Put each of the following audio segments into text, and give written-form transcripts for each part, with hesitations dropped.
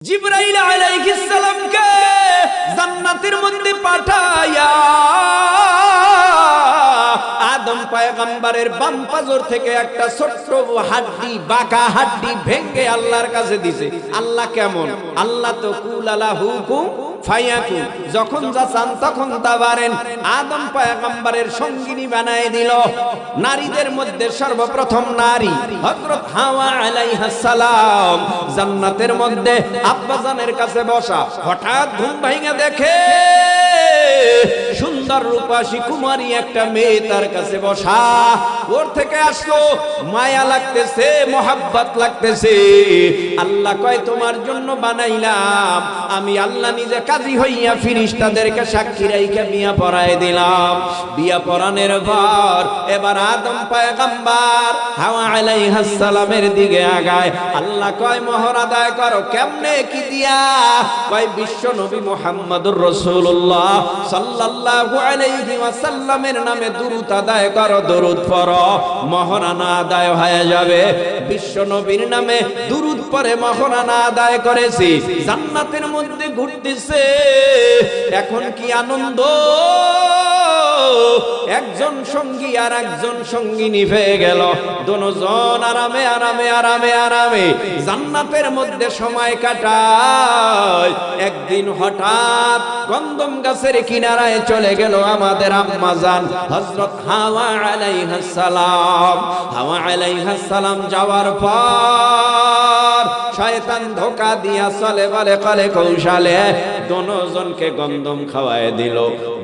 জিবরাইল আলাইহিস সালামকে জান্নাতের মধ্যে পাঠায়া আদম পয়গম্বরের বাম পাজর থেকে একটা ছোট্ট হাড্ডি বাঁকা হাড্ডি ভেঙে আল্লাহর কাছে দিছে। আল্লাহ কেমন? আল্লাহ তো কুলালা হুকুম ফায়াকুন, যখন যা চান তখন তা পারেন। আদম পয়গম্বরের সঙ্গিনী বানায় দিল। নারীদের মধ্যে সর্বপ্রথম নারী হযরত হাওয়া আলাইহাস সালাম জান্নাতের মধ্যে আব্বাজানের কাছে বসা। হঠাৎ ঘুম ভাঙা দেখে সুন্দর রূপসী কুমারী একটা মেয়ে তার কাছে বসা। ওর থেকে আসলো মায়া লাগতেছে, মোহাব্বত লাগতেছে। আল্লাহ কয় তোমার জন্য বানাইলাম আমি আল্লাহ নিজে কাজী হইয়া ফেরেশতাদেরকে সাক্ষী রাইখা বিয়া পড়ায় দিলাম। বিয়া পড়ানোর পর এবার আদম পয়গম্বর হাওয়া আলাইহিস সালামের দিকে আগায়। আল্লাহ কয় মোহর আদায় করো। কেমনে কি দিয়া? কয় বিশ্ব নবী মুহাম্মদুর রাসূলুল্লাহ সাল্লাল্লাহু আলাইহি ওয়াসাল্লামের নামে দুরূদ আদায় করো, দরুদ পড়ো, মহরানা আদায় হয়ে যাবে। বিশ্ব নবীর নামে দুরূদ পড়ে মহরানা আদায় করেছি, জান্নাতের মধ্যে ঘুরতেছে। এখন কি আনন্দ! একজন সঙ্গী আর একজন সঙ্গিনী হয়ে গেল। দুজন আরামে আরামে আরামে আরামে জান্নাতের মধ্যে সময় কাটায়। একদিন হঠাৎ গন্ধম গাছের কিনারায় চলে গেল আমাদের আম্মা জান হযরত হাওয়া আলাইহিস সালাম। হাওয়া আলাইহিস সালাম যাওয়ার পর শয়তান ধোঁকা দিয়া চলে বলে কলে কৌশলে দুজনকে গন্ধম খাওয়ায় দিল।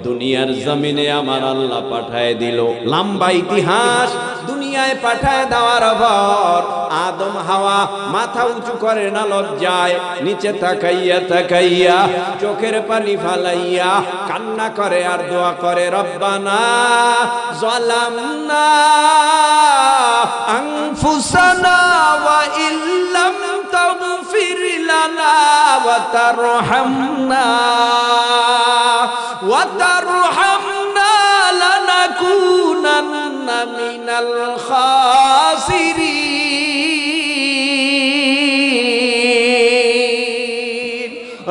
দুনিয়ার জমিনে আমার আল্লাহ পাঠায় দিল। লম্বা ইতিহাস। দুনিয়ায় পাঠায় দেওয়ার পর আদম হাওয়া মাথা উঁচু করে না লজ্জায়, নিচে তাকাইয়া তাকাইয়া চোখের পানি ফালাইয়া কান্না করে আর দোয়া করে, রব্বানা যালামনা আনফুসানা ওয়া ইল্লাম তাগফির লানা ওয়া তারহামনা লানাকুনান্না মিনাল খাসিরিন।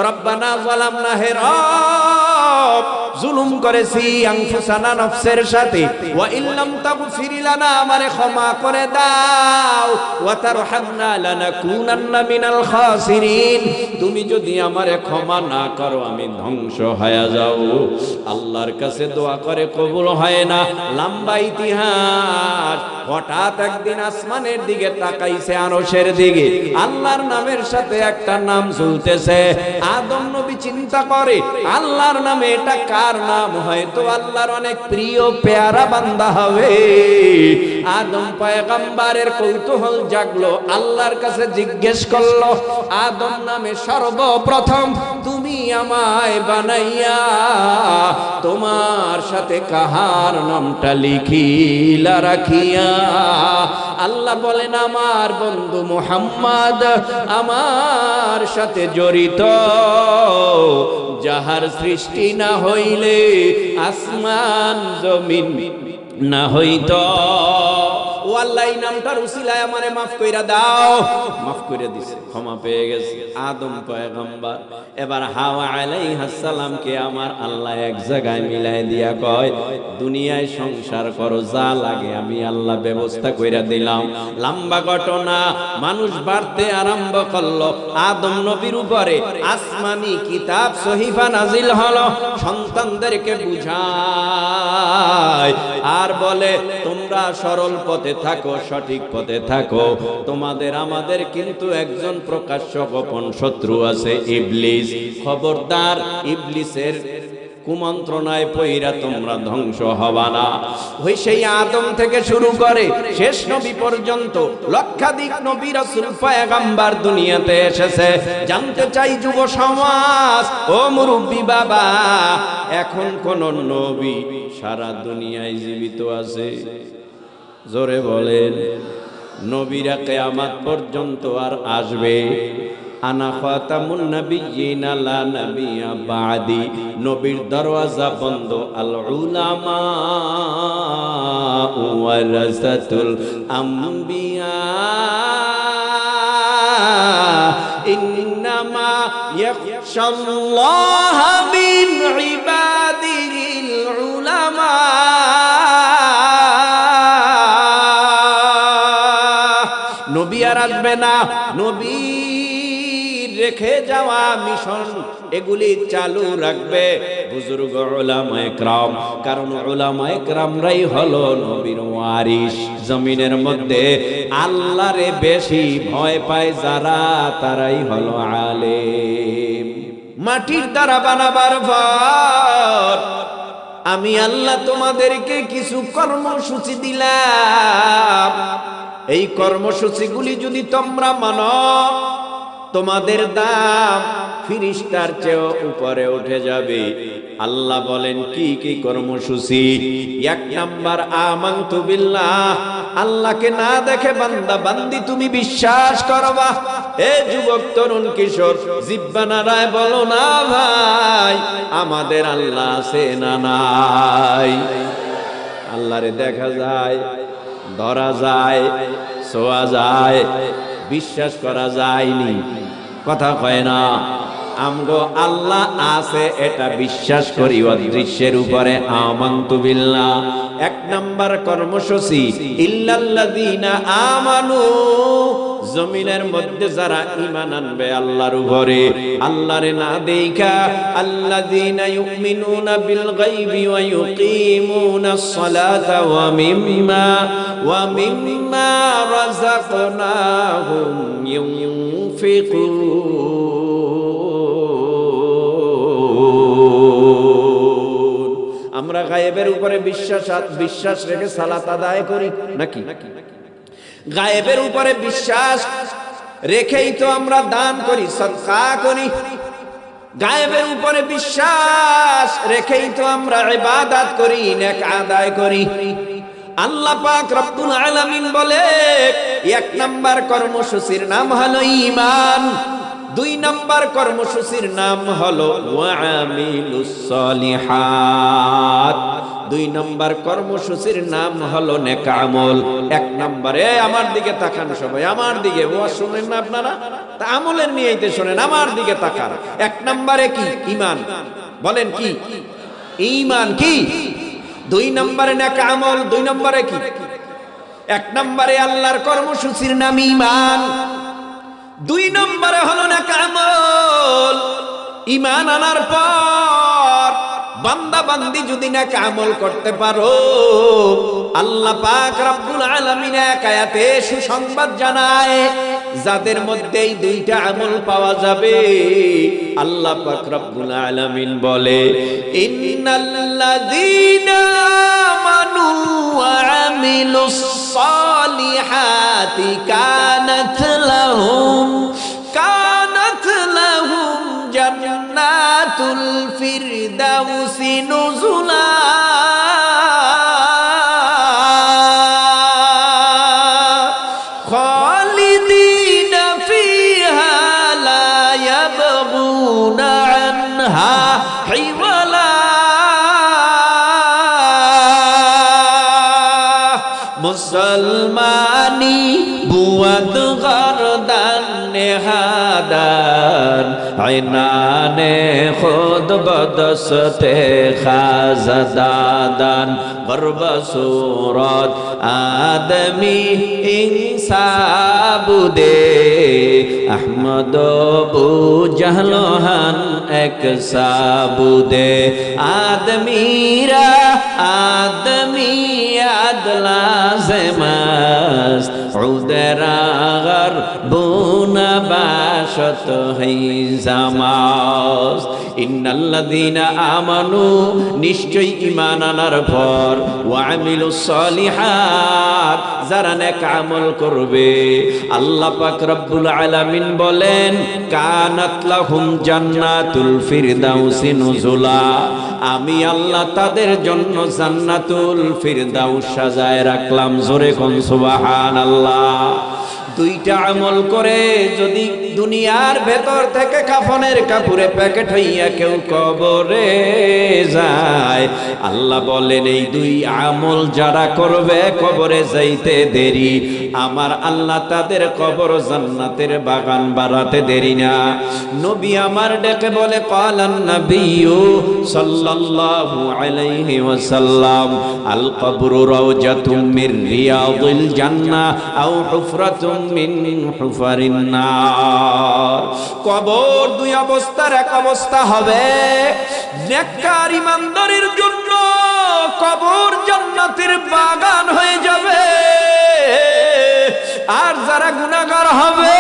রব্বানা যালামনা, হে রব জুলুম করেছি আনফুসানা নফসের সাথে, ওয়া ইল্লাম তাগফির লানা আমারে ক্ষমা করে দাও, ওয়া তারহামনা লানাকুনান্না মিনাল খাসিরিন তুমি যদি আমারে ক্ষমা না করো আমি ধ্বংস হয়ে যাব। আল্লাহর কাছে দোয়া করে কবুল হয় না। লম্বা ইতিহাস। হঠাৎ একদিন আসমানের দিকে তাকাইছে, আরশের দিকে আল্লাহর নামের সাথে একটা নাম ঝুলতেছে। আদম নবী চিন্তা করে আল্লাহর নামে এটা কার নাম? হয়তো আল্লাহর অনেক প্রিয় পেয়ারা বান্দা হবে। আদম পয়গম্বরের কৌতূহল জাগলো, আল্লাহর কাছে জিজ্ঞেস করলো, আদম নামে সর্বপ্রথম তুমি আমায় বানাইয়া তোমার সাথে কাহার নামটা লিখিলা রাখিয়া? আল্লাহ বলেন আমার বন্ধু মুহাম্মদ আমার সাথে জড়িত, যাহার সৃষ্টি না হইলে আসমান জমিন না হইত। ও আল্লাহ এই নামটার উসিলায় আমারে মাফ কইরা দাও। মাফ কইরা দিছে, ক্ষমা পেয়ে গেছে আদম পয়গম্বর। এবার হাওয়া আলাইহিস সালামকে আমার আল্লাহ এক জায়গায় মিলাই দিয়া কয় দুনিয়ায় সংসার করো, যা লাগে আমি আল্লাহ ব্যবস্থা কইরা দিলাম। লম্বা ঘটনা। মানুষ বাড়তে আরম্ভ করলো। আদম নবীর উপরে আসমানি কিতাব সহিফা নাজিল হলো। সন্তানদেরকে বুঝায় আর বলে তোমরা সরল পথে থাকো, সঠিক পথে থাকো। তোমাদের আমাদের কিন্তু একজন প্রকাশ্য গোপন শত্রু আছে, ইবলিস। খবরদার, ইবলিসের কুমন্ত্রণায় পইরা তোমরা ধ্বংস হবা না। ওই সেই আদম থেকে শুরু করে শেষ নবী পর্যন্ত লক্ষাধিক নবী রাসূল পয়গম্বর দুনিয়াতে এসেছে। জানতে চাই যুব সমাজ, ও মুরব্বী বাবা, এখন কোন নবী সারা দুনিয়ায় জীবিত আছে? জোরে বলেন। নবীরা কিয়ামত পর্যন্ত আর আসবে। আনা খাতামুন নাবিয়্যিনা লা নাবিয়্যা বাদি। নবীর দরওয়াজা বন্ধ। আল উলামা ওয়ারাসাতুল আম্বিয়া। ইন্না ইন্নামা ইয়াখশাল্লাহা মিন ইবাদিহিল উলামা। নবী আর আসবে না, নবী রেখে যাওয়া মিশন এগুলি চালু রাখবে বুজুর্গ উলামায়ে কেরাম। কারণ উলামায়ে কেরামরাই হলো নবীর ওয়ারিস। জমিনের মধ্যে আল্লাহরে বেশি ভয় পায় যারা, তারাই হলো আলেম। মাটির দ্বারা বানাবার পর আমি আল্লাহ তোমাদেরকে কিছু কর্মসূচি দিলাম, এই কর্মসূচিগুলি যদি তোমরা মানো, তোমাদের দাম ফিরিস্তার চেয়ে উপরে উঠে যাবে। আল্লাহ বলেন কি কি কর্মসূচি? এক নাম্বার, আমানতু বিল্লাহ, আল্লাহকে না দেখে বান্দা বান্দি তুমি বিশ্বাস করবা। এ যুবক, তরুণ, কিশোর, জিহ্বা নাড়ায় বলো না ভাই, আমাদের আল্লাহ আছে না নাই? আল্লাহরে দেখা যায়, ধরা যায়, ছোঁয়া যায়, বিশ্বাস করা যায়নি। কথা কয় না? আমগো আল্লাহ আছে এটা বিশ্বাস করি অদৃশ্যের উপরে। আমানতু বিল্লাহ। এক নাম্বার কর্মসূচি, ইল্লাল্লাযীনা আমানু, জমিনের মধ্যে যারা ঈমান আনবে আল্লাহর উপরে, আল্লাহরে না দেইখা, আল্লাযীনা ইউমিনুনা বিল গায়বি ওয়া ইউকিমুনাস সালাতা ওয়া মিম্মা রাযাকনাহুম ইউনফিকুন। আমরা গায়েবের উপরে বিশ্বাস রেখে সালাত আদায় করি নাকি? গায়েবের উপরে বিশ্বাস রেখেই তো আমরা দান করি, সদকা করি। গায়েবের উপরে বিশ্বাস রেখেই তো আমরা ইবাদত করি, নেক আদায় করি। আল্লাহ পাক রব্বুল আলামিন বলে, এক নাম্বার কর্মসূচির নাম হলো ঈমান, দুই নাম্বার কর্মসূচির নাম হলো ওয়ামিলুস সলিহাত, দুই নাম্বার কর্মসূচির নাম হলো নেক আমল। এক নম্বরে, আমার দিকে তাকান সবাই, আমার দিকে। ওয়াজ শুনেন না আপনারা? তা আমলের নিয়েইতে শুনেন, আমার দিকে তাকান। এক নম্বরে কি? ঈমান। বলেন কি? ঈমান কি? দুই নম্বরে নেক আমল, দুই নম্বরে কি? এক নম্বরে আল্লাহর কর্মসূচির নাম ঈমান, দুই নম্বরে হলো নেক আমল। ঈমান আনার পর বান্দা বান্দি যদি নেক আমল করতে পারো, আল্লাহ পাক রব্বুল আলামিন এক আয়াতে সুসংবাদ জানায়, যাদের মধ্যে এই দুইটা আমল পাওয়া যাবে, আল্লাহ পাক রব্বুল আলামিন বলে, ইন্নাল্লাযীনা আমানু ওয়া আমিলুস সালিহাতি কানাত লাহুম জান্নাতুল ফিরদাউসি নুজুলা। খালিদিনা ফিহা লা ইয়াবগুনা আনহা হিওয়ালা। মুসলমানি বুয়াদ গরদান নেহাদান আইনানে খুদ বদস্তে খাজদাদান গর্ব সুরত আদমি ইনসাবুদে আহমদ বু জাহলোহান এক সাবুদে আদমিরা আদমি আদলাজমাস উদরাগর বুনা বাশত হিজামাস। ইন্নাল্লাযীনা আমানু, নিশ্চয় ঈমান আনার পর, ওয়া আমিলুস সলিহাত, যারা নেক আমল করবে, আল্লাহ পাক রব্বুল আলামিন বলেন, কানাত লাহুম জান্নাতুল ফিরদাউসি নুজুলা, আমি আল্লাহ তাদের জন্য জান্নাতুল ফিরদাউস সাজায় রাখলাম। জোরে কোন সুবহানাল্লাহ। দুইটা আমল করে যদি দুনিয়ার ভেতর থেকে কাফনের কাপড়ে প্যাকেট হইয়া কেউ কবরে যায়, আল্লাহ বলেন এই দুই আমল যারা করবে কবরে যাইতে দেরি, আমার আল্লাহ তাদের কবর জান্নাতের বাগান বানাতে দেরি না। নবী আমার ডেকে বলে ক্বালান নবিয়্যু সাল্লাল্লাহু আলাইহি ওয়াসাল্লাম আল কবরু রাওজাতুম মির রিয়াদিল জান্নাহ আও হুফরাতুম মিন হুফারিন নার। কবর দুই অবস্থার এক অবস্থা হবে, নেককার ইমানদারের জন্য কবর জান্নাতের বাগান হয়ে যাবে, আর যারা গুনাহগার হবে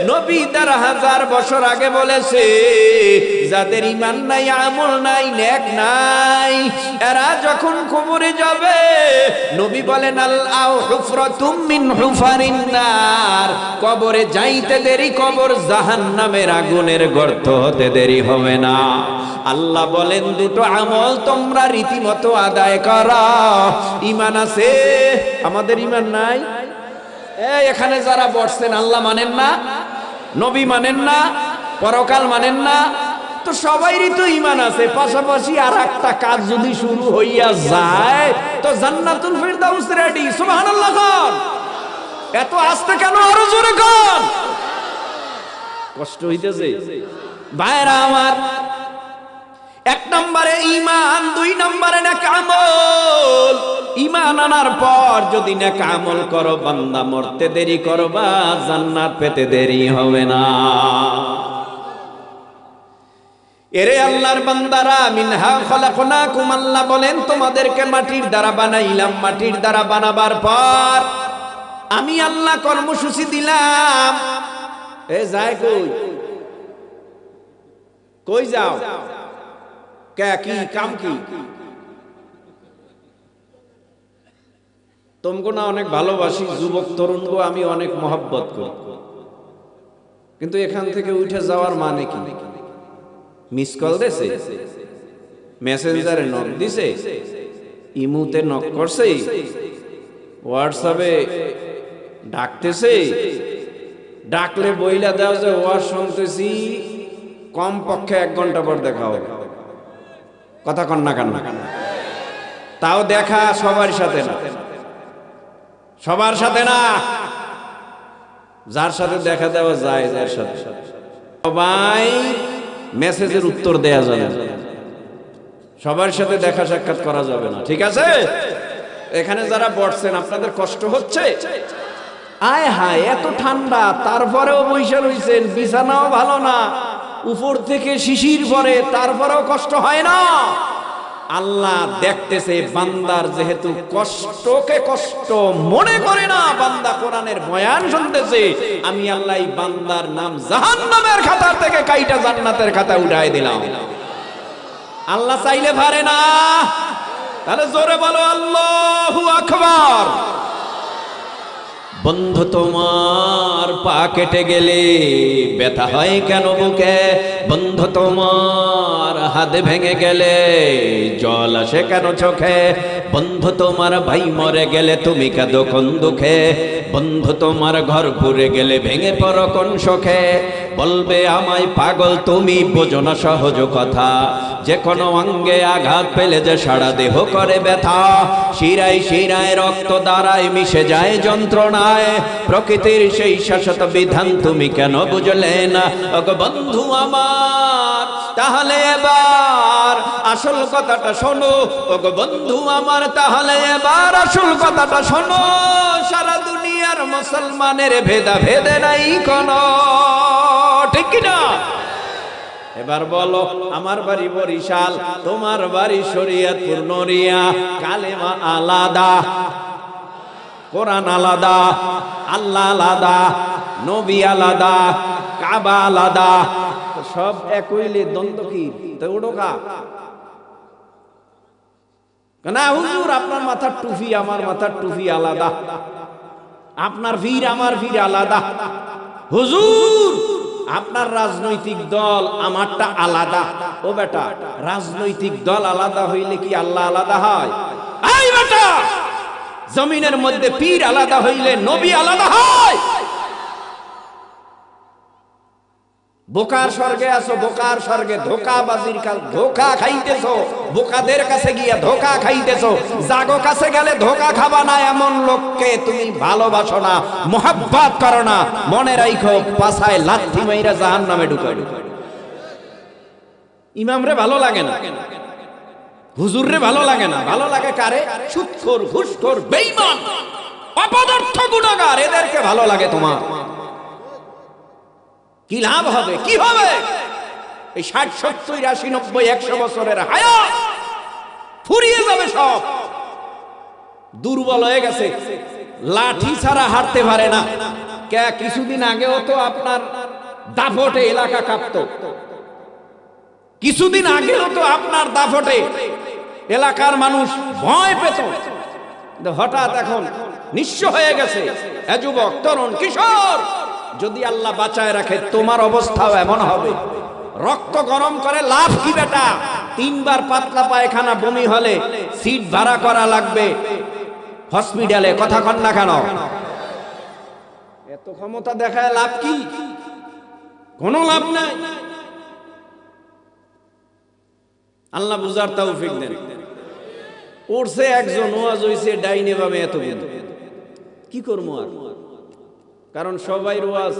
নবী তার 1000 বছর আগে বলেছে যাদের ঈমান নাই, আমল নাই, নেক নাই, এরা যখন কবরে যাবে নবী বলেন আল হুফরাতুম মিন হুফারিন নার, কবরে যাইতে দেরি, কবর জাহান্নামের আগুনের গর্ত হতে দেরি হবে না। আল্লাহ বলেন দুটো আমল তোমরা রীতিমতো আদায় করো। ঈমান আছে, আমাদের ঈমান নাই। এখানে যারা বসছেন আল্লাহ মানেন না, নবী মানেন না, পরকাল মানেন না, তো সবাইরই তো ঈমান আছে, পাশাপাশি আর একটা কাজ যদি শুরু হইয়া যায় তো জান্নাতুল ফিরদাউস রেডি। সুবহানাল্লাহ খান, এত আস্তে কেন, আরো জোরে খান, কষ্ট হইতেছে ভাইরা আমার। এক নম্বরে ঈমান, দুই নম্বরে নেক আমল। ঈমান আনার পর যদি নেক আমল করো বান্দা মরতে দেরি করবা, জান্নাত পেতে দেরি হবে না। এরে আল্লাহর বান্দারা, মিনহা খলাকনাকুম, আল্লাহ বলেন তোমাদেরকে মাটির দ্বারা বানাইলাম, মাটির দ্বারা বানাবার পর আমি আল্লাহ কর্মসূচি দিলাম। এ যায় কই, কই যাও, কি কাম কি? তোমগো না অনেক ভালোবাসি, যুবক তরুণগো আমি অনেক মহব্বত করি, কিন্তু এখান থেকে উঠে যাওয়ার মানে কি? মিস কল দিছে, মেসেঞ্জারে নক দিছে, ইমুতে নক করছে, হোয়াটসঅ্যাপে ডাকতেছে, ডাকলে বইলা দাও যে ওয়াজ শুনতেছি, কম পক্ষে 1 ঘন্টা পর দেখা হবে। কথা কন না কান্না, তাও দেখা সবার সাথে না, সবার সাথে না, যার সাথে দেখা দেওয়া যায়, যার সাথে সবাই মেসেজের উত্তর দেয়া যাবে না, সবার সাথে দেখা সাক্ষাৎ করা যাবে না, ঠিক আছে? এখানে যারা বসছেন আপনাদের কষ্ট হচ্ছে, আয় হায় এত ঠান্ডা, তারপরেও বৈশা রইছেন, বিছানাও ভালো না, উপর থেকে শিশির পড়ে, তারপরেও কষ্ট হয় না। আল্লাহ দেখতেছে বান্দার যেহেতু কষ্টকে কষ্ট মনে করে না, বান্দা কোরআনের বয়ান শুনতেছে, আমি আল্লাহ বান্দার নাম জাহান্নামের খাতা থেকে কাইটা জান্নাতের খাতা উঠাই দিলাম। আল্লাহ চাইলে পারে না? তাহলে জোরে বলো আল্লাহু আকবার। বন্ধু তোমার পা কেটে গেলে ব্যথা হয় কেন বুকে? বন্ধু তোমার হাত ভেঙে গেলে জল আসে কেন চোখে? বন্ধু তোমার ভাই মরে গেলে তুমি কাঁদো কোন দুঃখে? বন্ধু তোমার ঘর পুড়ে গেলে ভেঙে পড়ো কোন শোকে? বলবে আমায় পাগল তুমি, বোঝো না সহজ কথা, যে কোনো অঙ্গে আঘাত পেলে যে সারা দেহ করে ব্যথা, শিরায় শিরায় রক্ত দ্বারায় মিশে যায় যন্ত্রণায়, প্রকৃতির সেই শাশ্বত বিধান তুমি কেন বুঝলে না? ওগো বন্ধু আমার, তাহলে এবার আসল কথাটা শোনো। ওগো বন্ধু আমার, তাহলে এবার আসল কথাটা শোনো। সারা দুনিয়ার মুসলমানের ভেদা ভেদে নাই কোনো, ঠিক কিনা? এবার বলো, আমার বাড়ি বরিশাল, তোমার বাড়ি শরীয়তপুর নড়িয়া, কালেমা আলাদা, কোরআন আলাদা, আল্লাহ আলাদা, নবী আলাদা, কাবা আলাদা, সব এক হইলে দ্বন্দ্ব কি? তো ওডোকা না হুজুর, আপনার মাথার টুপি আমার মাথার টুপি আলাদা, আপনার ভিড় আমার ভিড় আলাদা। হুজুর আপনার রাজনৈতিক দল আমারটা আলাদা। ও বেটা, রাজনৈতিক দল আলাদা হইলে কি আল্লাহ আলাদা হয়? এই বেটা, জমিনের মধ্যে পীর আলাদা হইলে নবী আলাদা হয়? বোকার স্বর্গে আছো, বোকার স্বর্গে ধোকাবাজির ধোকা খাইতেছো, বোকাদের কাছে গিয়া ধোকা খাইতেছো। জাগো কাছে গেলে ধোকা খাবা না, এমন লোককে তুমি ভালোবাসো না, মোহাব্বত করো না। মনে রাখো, পাছায় লাথি মাইরা জাহান্নামে ঢুকাই। ইমামরে ভালো লাগে না, হুজুররে ভালো লাগে না, ভালো লাগে কারে? সুদখোর, ঘুষখোর, বেঈমান, অপদার্থ, গুনাহগার, এদেরকে ভালো লাগে তোমার। কি লাভ হবে? কি হবে? এই 60, 70, 80, 90, 100 বছরের হায়াত ফুরিয়ে যাবে সব। দুর্বল হয়ে গেছে, লাঠি ছাড়া হাঁটতে পারে না। কিছুদিন আগেও তো আপনার দাপটে এলাকা কাঁপতো, কিছুদিন আগেও তো আপনার দাপটে এলাকার মানুষ ভয় পেত। হঠাৎ এখন নিঃস্ব হয়ে গেছে এ যুবক, তরুণ, কিশোর। যদি আল্লাহ বাঁচায় রাখে, তোমার অবস্থাও এমন হবে। রক্ত গরম করে লাভ কি বেটা? 3 বার পাতলা পায়খানা বমি হলে সিট ভাড়া করা লাগবে হসপিটালে। কথা কন না কেন? এত ক্ষমতা দেখায় লাভ কি? কোনো লাভ নাই। আল্লাহ বুঝার তৌফিক দেন। উঠছে একজন, ওয়াজ হইছে ডাইনে বামে এত কি করবো আর? কারণ সবাই ওয়াজ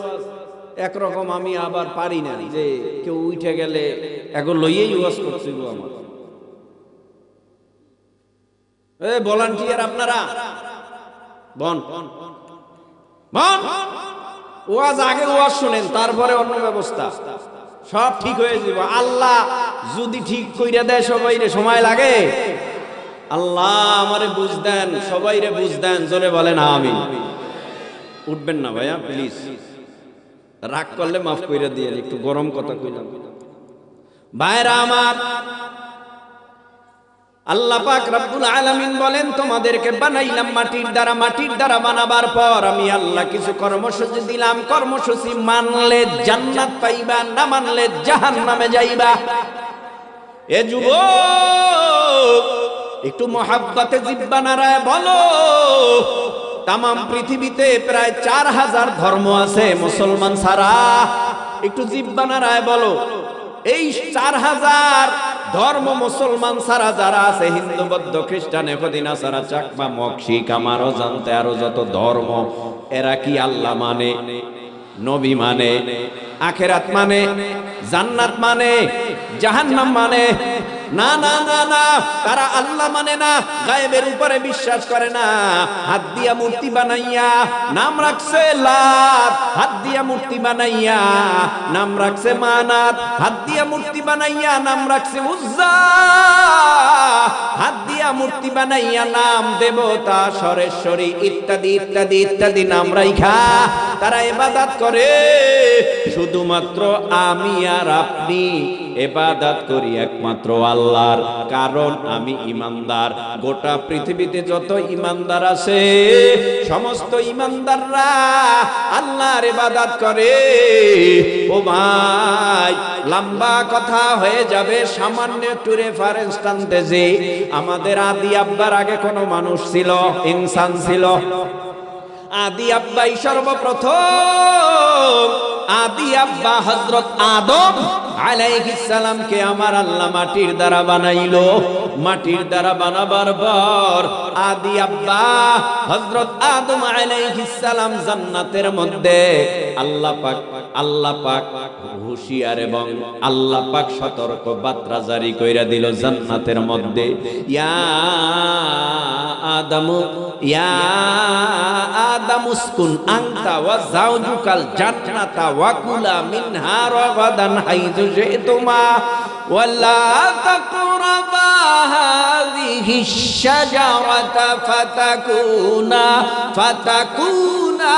একরকম, আমি আবার পারি না যে কেউ উঠে গেলে এখন লইয়েই ওয়াজ করছি। আমার ভলান্টিয়ার আপনারা বন বন, ওয়াজ আগে ওয়াজ শুনেন, তারপরে অন্য ব্যবস্থা সব ঠিক হয়ে যাবে। আল্লাহ যদি ঠিক কইরা দেয় সবাইরে সময় লাগে। আল্লাহ আমারে বুঝ দেন, সবাইরে বুঝ দেন, জোরে বলেন আমিন। উঠবেন না ভাইয়া প্লিজ, রাগ করলে মাফ কইরা দিয়ে, একটু গরম কথা কইলাম। ভাইরা আমার, আল্লাহ পাক রব্বুল আলামিন বলেন, তোমাদেরকে বানাইলাম মাটির দ্বারা। মাটির দ্বারা বানাবার পর আমি আল্লাহ কিছু কর্মসূচি দিলাম। কর্মসূচি মানলে জান্নাত পাইবা, না মানলে জাহান্নামে যাইবা। এ যুবক, একটু মহাব্বতে জিহ্বা নাড়ায় বলো, তাম পৃথিবীতে প্রায় 4000 ধর্ম আছে মুসলমান ছাড়া। একটু জিহ্বা নাড়ায় বলো, এই 4000 ধর্ম মুসলমান ছাড়া যারা আছে, হিন্দু, বৌদ্ধ, খ্রিস্টান, এহুদি, নাসারা, চাকমা, মক্সিক, আমারও জানতে আরো যত ধর্ম, এরা কি আল্লাহ মানে, নবী মানে, আখেরাত মানে, জান্নাত মানে, জাহান্নাম মানে? না না না না, তারা আল্লাহ মানে না, গায়েবের উপরে বিশ্বাস করে না। হাত দিয়া মূর্তি বানাইয়া নাম রাখছে লাত, হাত দিয়া মূর্তি বানাইয়া নাম রাখছে মানাত, হাত দিয়া মূর্তি বানাইয়া নাম রাখছে উজ্জা, হাত দিয়া মূর্তি বানাইয়া নাম দেবতা, সরেশ্বরী, ইত্যাদি ইত্যাদি ইত্যাদি নাম রাইখা তারা ইবাদত করে। শুধুমাত্র আমি আর আপনি ইবাদত করি একমাত্র আল্লাহর, কারণ আমি ইমানদার। গোটা পৃথিবীতে যত ইমানদার আছে, সমস্ত ইমানদাররা আল্লাহর ইবাদত করে। ও ভাই, লম্বা কথা হয়ে যাবে, সামান্য একটু রেফারেন্স টানতে যে আমাদের আদি আব্বার আগে কোন মানুষ ছিল, ইনসান ছিল। আদি আব্বাই সর্বপ্রথম, আদি আব্বা হযরত আদম আলাইহিস সালামকে আমার আল্লাহ মাটির দ্বারা বানাইলো। মাটির দ্বারা বানাবার পর আদি আব্বা হযরত আদম আলাইহিস সালাম জান্নাতের মধ্যে আল্লাহ পাক হুঁশিয়ার এবং আল্লাহ পাক সতর্ক বার্তা জারি কইরা দিল জান্নাতের মধ্যে, ইয়া আদম উসকুন আনতা ওয়া যাওজুকাল জান্নাতা ওয়া কুলা মিনহা রাগাদান হাইযু শি'তুমা ওয়া লা তাকরাবা হাযিহিশ শাজারাতা ফাতাকুনা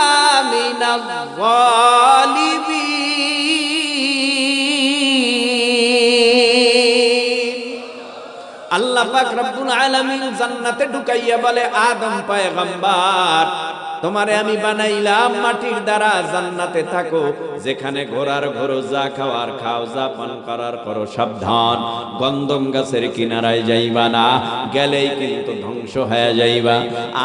মিনাল যালিমিন। আল্লাহ পাক রব্বুল আলামিন জান্নাতে ঢুকাইয়া বলে, আদম পয়গম্বর, তোমারে আমি বানাইলাম মাটির দ্বারা, জান্নাতে থাকো, যেখানে ঘোরার ঘোরো, যা খাওয়ার খাও, যা পান করার করো, সাবধান গন্ধম গাছের কিনারায় যাইবা না, গেলেই কিন্তু ধ্বংস হয়ে যাইবা।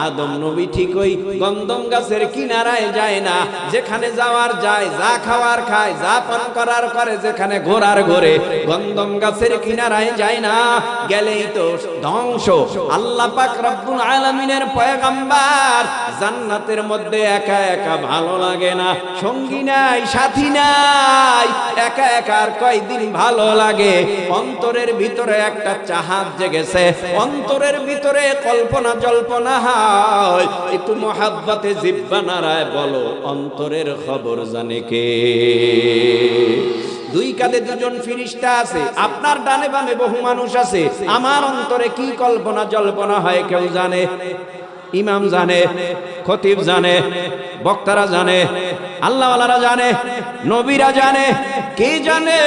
আদম নবী ঠিকই গন্ধম গাছের কিনারায় যায় না, যেখানে যাওয়ার যায়, যা খাওয়ার খায়, যা পান করার করে, যেখানে ঘোরার ঘোরে, গন্ধম গাছের কিনারায় যায় না, গেলেই তো ধ্বংস। আল্লাহ পাক রব্বুল আলামিনের পয়গম্বর জান্নাতের মধ্যে একা একা ভালো লাগে না, সঙ্গী নাই, সাথী নাই, একা একা আর কয়দিন ভালো লাগে। অন্তরের ভিতরে একটা চাহাত জেগেছে, অন্তরের ভিতরে কল্পনা জল্পনা হয়, একটু মহাব্বতে জিহ্বা নাড়ায় বলো, অন্তরের খবর জানে কে? দুই কাঁধে দুজন ফিরিস্তা আছে, আপনার ডানে বামে বহু মানুষ আছে। আমার অন্তরে কি কল্পনা জল্পনা হয় কেউ জানে? ইমাম জানে, খতিব জানে, বক্তারা জানে, আল্লাহওয়ালারা জানে, নবীরা জানে, কে জানে?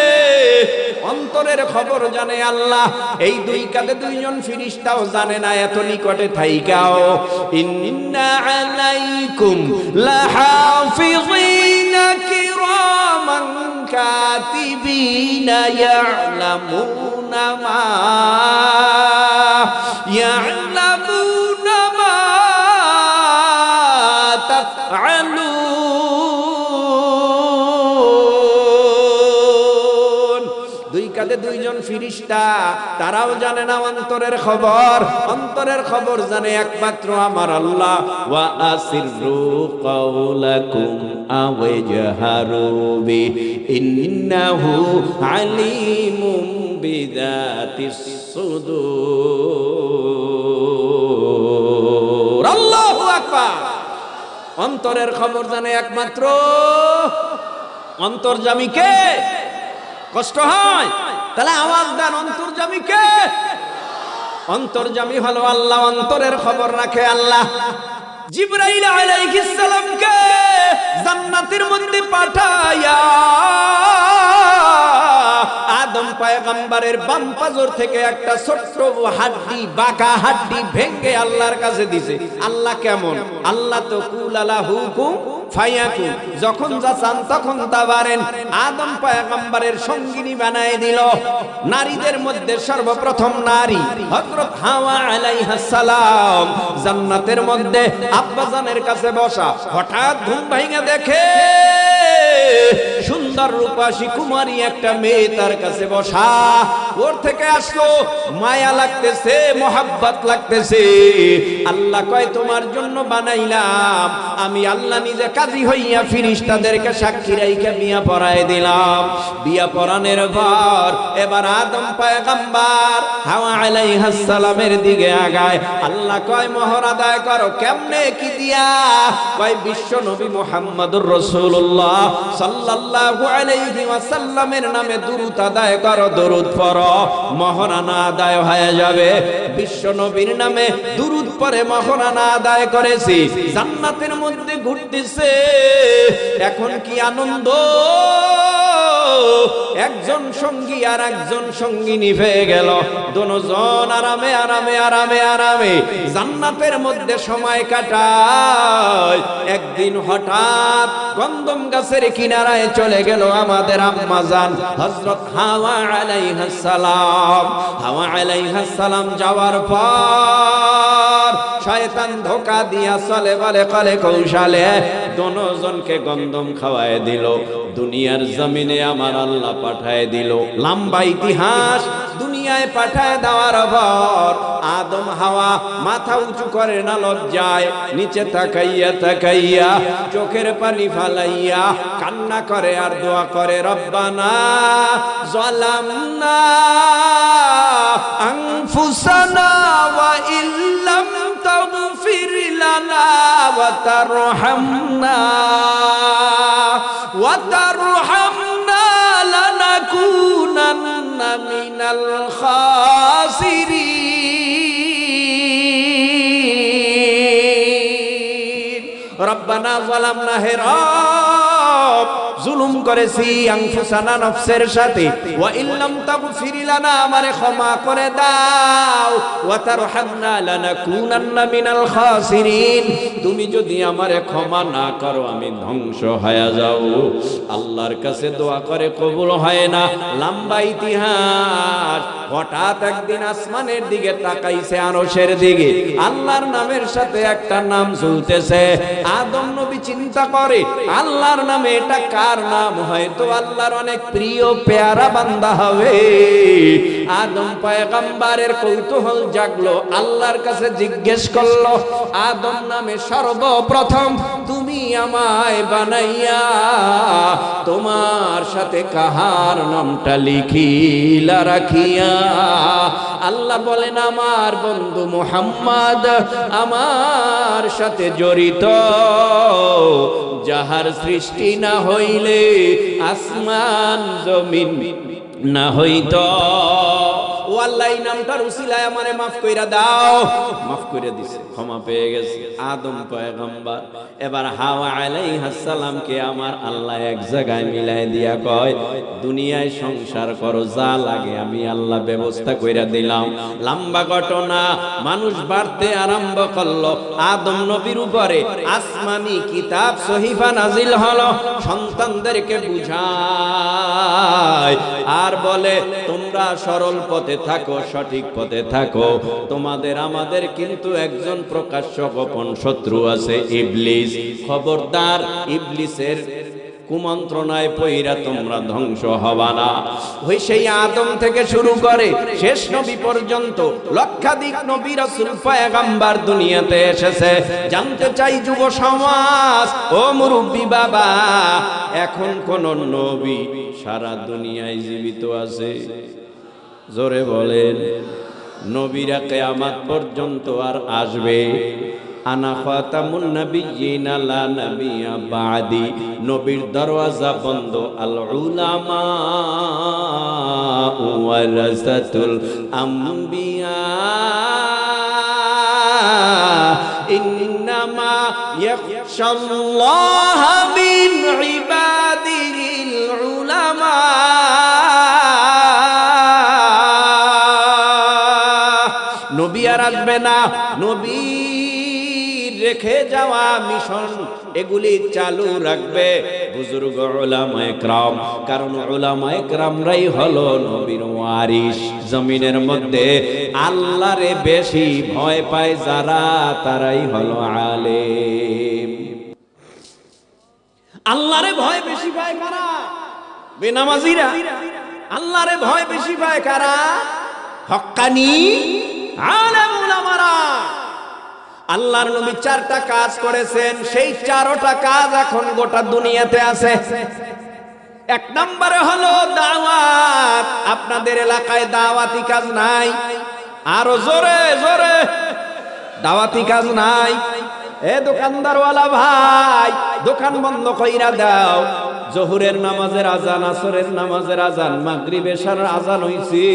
অন্তরের খবর জানে আল্লাহ। এই দুই কাঁধে দুইজন ফিরিস্তাও জানে না, এত নিকটে থাইকাও। ইন্না আলাইকুম লাহাফিযিনা কিরামান কাতিবিনা ইয়ালামুনা মা তাফআলুন। দুই কাঁধে দুইজন ফিরিস্তা, তারাও জানে না অন্তরের খবর। অন্তরের খবর জানে একমাত্র আমার আল্লাহ। ওয়া আসিররু কাওলাকুম আও জাহারু বি ইন্নাহু আলিমুম বিযাতিস সুদূর। আল্লাহু আকবার। অন্তরের খবর জানে একমাত্র অন্তর্যামী কে? কষ্ট হয় তাহলে আওয়াজ দেন, অন্তর্যামী কে? অন্তর্যামী হলো আল্লাহ, অন্তরের খবর রাখে আল্লাহ। জিবরাইল আলাইহিস সালামকে জান্নাতের মধ্যে পাঠায়া আদম পয়গম্বরের বাম পাজর থেকে একটা ছোট্ট হাড্ডি, বাঁকা হাড্ডি ভেঙে আল্লাহর কাছে দিছে। আল্লাহ কেমন? আল্লাহ তো কুলালা হুকুম ফায়াকুন, যখন যা চান তখন তা পারেন। আদম পয়গম্বরের সঙ্গিনী বানায় দিল। নারীদের মধ্যে সর্বপ্রথম নারী হযরত হাওয়া আলাইহাস সালাম জান্নাতের মধ্যে আব্বাজানের কাছে বসা। হঠাৎ ঘুম ভাঙা দেখে সুন্দর রূপসী কুমারী একটা মেয়ে তার কাছে বসা। ওর থেকে আসলো, মায়া লাগতেছে, মোহাব্বত লাগতেছে। আল্লাহ কয়, তোমার জন্য বানাইলাম আমি আল্লাহ নিজে কাজী হইয়া ফিরিস্তাদেরকে সাক্ষী রাইখা বিয়া পড়ায় দিলাম। বিয়া পড়ানোর পর এবার আদম পয়গম্বর হাওয়া আলাইহাস সালামের দিকে আগায়। আল্লাহ কয়, মোহর আদায় করো। কেমনে, কি দিয়া? কয়, বিশ্ব নবী মুহাম্মদুর রাসূলুল্লাহ সাল্লাল্লাহু আলাইহি ওয়াসাল্লামের নামে দুরূদ আদায় করো, দরুদ পড়ো, মহারানা আদায় হয়ে যাবে। বিশ্ব নবীর নামে দুরুদ পড়ে মহারানা আদায় করেছি, জান্নাতের মধ্যে ঘুরতেছে। এখন কি আনন্দ! একজন সঙ্গী আর একজন সঙ্গিনী হয়ে গেল, দুজন আরামে আরামে আরামে আরামে জান্নাতের মধ্যে সময় কাটায়। একদিন হঠাৎ গন্ধম গাছের কিনারায় চলে গেল আমাদের আম্মা জান হযরত হাওয়া আলাইহাস সালাম। হাওয়া আলাইহাস সালাম যাওয়ার পর শয়তান ধোঁকা দিয়া চলে বলে কলে কৌশলে দুজনকে গন্ধম খাওয়ায় দিল। দুনিয়ার জমিনে আমার আল্লাহ পাঠায় দিল। লম্বা ইতিহাস। দুনিয়ায় পাঠায় দেওয়ার পর আদম হাওয়া মাথা উঁচু করে না লজ্জায়, নিচে তাকাইয়া তাকাইয়া চোখের পানি ফালাইয়া কান্না করে আর দোয়া করে, রব্বানা যালামনা আনফুসানা ওয়া ইল্লাম তাগফির লানা ওয়া তারহামনা লানাকুনান্না মিনাল খাসিরিন। রব্বানা যালামনা, হে রব জুলুম করেছি আনফুসানা নফসের সাথে, ওয়া ইল্লাম তাগফির লানা আমারে ক্ষমা করে দাও, ওয়া তারহামনা লানাকুনান্না মিনাল খাসিরিন তুমি যদি আমারে ক্ষমা না করো আমি ধ্বংস হয়ে যাব। আল্লাহর কাছে দোয়া করে কবুল হয় না। লম্বা ইতিহাস। হঠাৎ একদিন আসমানের দিকে তাকাইছে, আরশের দিকে, আল্লাহর নামের সাথে একটা নাম ঝুলতেছে। আদম নবী চিন্তা করে আল্লাহর নামে এটা কার নাম, হয়তো আল্লাহর অনেক প্রিয় পেয়ারা বান্দা হবে। আদম পয়গম্বরের কৌতূহল জাগলো, আল্লাহর কাছে জিজ্ঞেস করলো, আদম নামে সর্বপ্রথম তুমি আমায় বানাইয়া তোমার সাথে কাহার নামটা লিখিলা রাখিয়া? আল্লাহ বলেন আমার বন্ধু মুহাম্মদ আমার সাথে জড়িত, যাহার সৃষ্টি না হইলে আসমান জমিন না হইত। ও আল্লাহ এই নামটার উসিলায় আমারে মাফ কইরা দাও। মাফ কইরা দিছে, ক্ষমা পেয়ে গেছে আদম পয়গম্বর। এবার হাওয়া আলাইহিস সালামকে আমার আল্লাহ এক জায়গায় মিলাই দিয়া কয়, দুনিয়ায় সংসার করো, যা লাগে আমি আল্লাহ ব্যবস্থা কইরা দিলাম। লম্বা ঘটনা। মানুষ বাড়তে আরম্ভ করলো, আদম নবীর উপরে আসমানি কিতাব সহিফা নাজিল হলো, সন্তানদেরকে বুঝায় আর বলে তোমরা সরল পথে থাকো, সঠিক পথে থাকো। তোমাদের আমাদের কিন্তু একজন প্রকাশ্য গোপন শত্রু আছে, ইবলিস। খবরদার, ইবলিসের কুমন্ত্রণায় পইরা তোমরা ধ্বংস হবা না। ওই সেই আদম থেকে শুরু করে শেষ নবী পর্যন্ত লক্ষাধিক নবী রাসূল পয়গম্বর দুনিয়াতে এসেছে। জানতে চাই যুব সমাজ, ও মুরব্বী বাবা, এখন কোন নবী সারা দুনিয়ায় জীবিত আছে? জোরে বলেন। নবীরা কিয়ামত পর্যন্ত আর আসবে। আনা খাতামুন নাবিয়্যিনা লা নাবিয়্যা বাদি। নবীর দরওয়াজা বন্ধ। আল উলামা ওয়ারাসাতুল আম্বিয়া ইন্নামা ইয়াখশাল্লাহা মিন ইবাদিহিল উলামা। নবী আর আসবে না, নবী রেখে যাওয়া মিশন এগুলি চালু রাখবে বুজুর্গ উলামায়ে কেরাম। কারণ উলামায়ে কেরামরাই হলো নবীর ওয়ারিস। জমিনের মধ্যে আল্লাহরে বেশি ভয় পায় যারা, তারাই হলো আলেম। আল্লাহরে ভয় বেশি পায় কারা? বেনামাজিরা। আল্লাহরে ভয় বেশি পায় কারা? হক্কানি আলেম উলামারা। আল্লাহর নবী চারটা কাজ করেছেন, সেই চারটা কাজ এখন গোটা দুনিয়াতে আছে। এক নম্বরে হলো দাওয়াত। আপনাদের এলাকায় দাওয়াতি কাজ নাই? আরো জোরে জোরে, দাওয়াতি কাজ নাই? এ দোকানদারওয়ালা ভাই, দোকান বন্ধ কইরা দাও। জোহরের নামাজের আজান, আসরের নামাজের আজান, মাগরিব এশার আজান হইছে,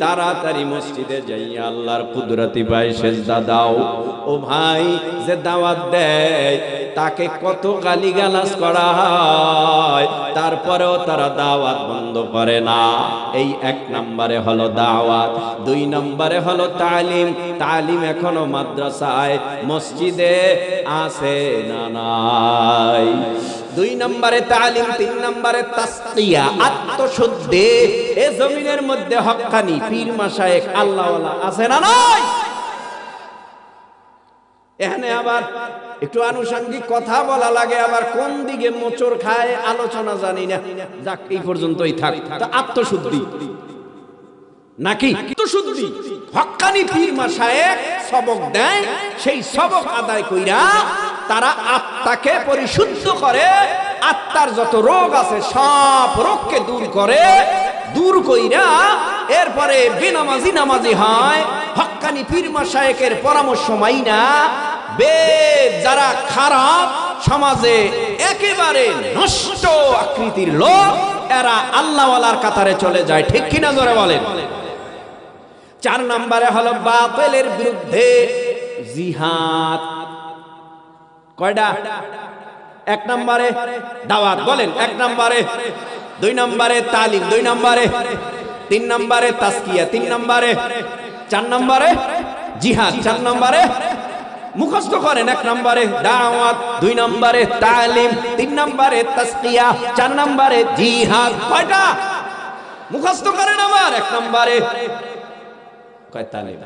তাড়াতাড়ি মসজিদে যাইয়া আল্লাহর কুদরতি পায়ে সেজদা দাও। ও ভাই, যে দাওয়াত দেয় তাকে কত গালিগালাজ করা হয়, তারপরেও তারা দাওয়াত বন্ধ করে না। এই এক নম্বরে হলো দাওয়াত। দুই নম্বরে হলো তালিম। তালিম এখনো মাদ্রাসায় মসজিদে আছে না নাই? দুই নম্বরে তালিম, তিন নম্বরে তাসকিয়া, আত্মশুদ্ধি। এ জমিনের মধ্যে হক্কানি পীর মাশায়েখ আল্লাহওয়ালা আছে না নাই? এখানে আবার একটু আনুষঙ্গিক কথা বলা লাগে, আবার কোন দিকে মোচড় খায় আলোচনা জানি না। যাক, এই পর্যন্তই থাক। তো আত্মশুদ্ধি নাকি আত্মশুদ্ধি? হক্কানি পীর মাশায়েখ সবক দেয়, সেই সবক আদায় কইরা তারা আত্মাকে পরিশুদ্ধ করে, আত্মার যত রোগ আছে সব রোগকে দূর করে, দূর কইরা এরপরে বেনামাজি নামাজি হয়। হক্কানি পীর মাশায়েখের পরামর্শ মাইনা যারা খারাপ, সমাজে একেবারে নষ্ট আকৃতির লোক, এরা আল্লাহওয়ালার কাতারে চলে যায়। ঠিক কিনা জোরে বলেন? চার নম্বরে হলো বাতিলের বিরুদ্ধে জিহাদ। কয়টা? এক নম্বরে দাওয়াত, বলেন এক নম্বরে, দুই নম্বরে তালিম, দুই নম্বরে, তিন নম্বরে তাসকিয়া, তিন নম্বরে, চার নম্বরে জিহাদ, চার নম্বরে মুখস্থ করেন, এক নম্বরে দাওয়াত, দুই নম্বরে তালিম, তিন নম্বরে তাসকিয়া, চার নম্বরে জিহাদ। কয়টা মুখস্থ করেন আমার? এক নম্বরে কয় তালিম,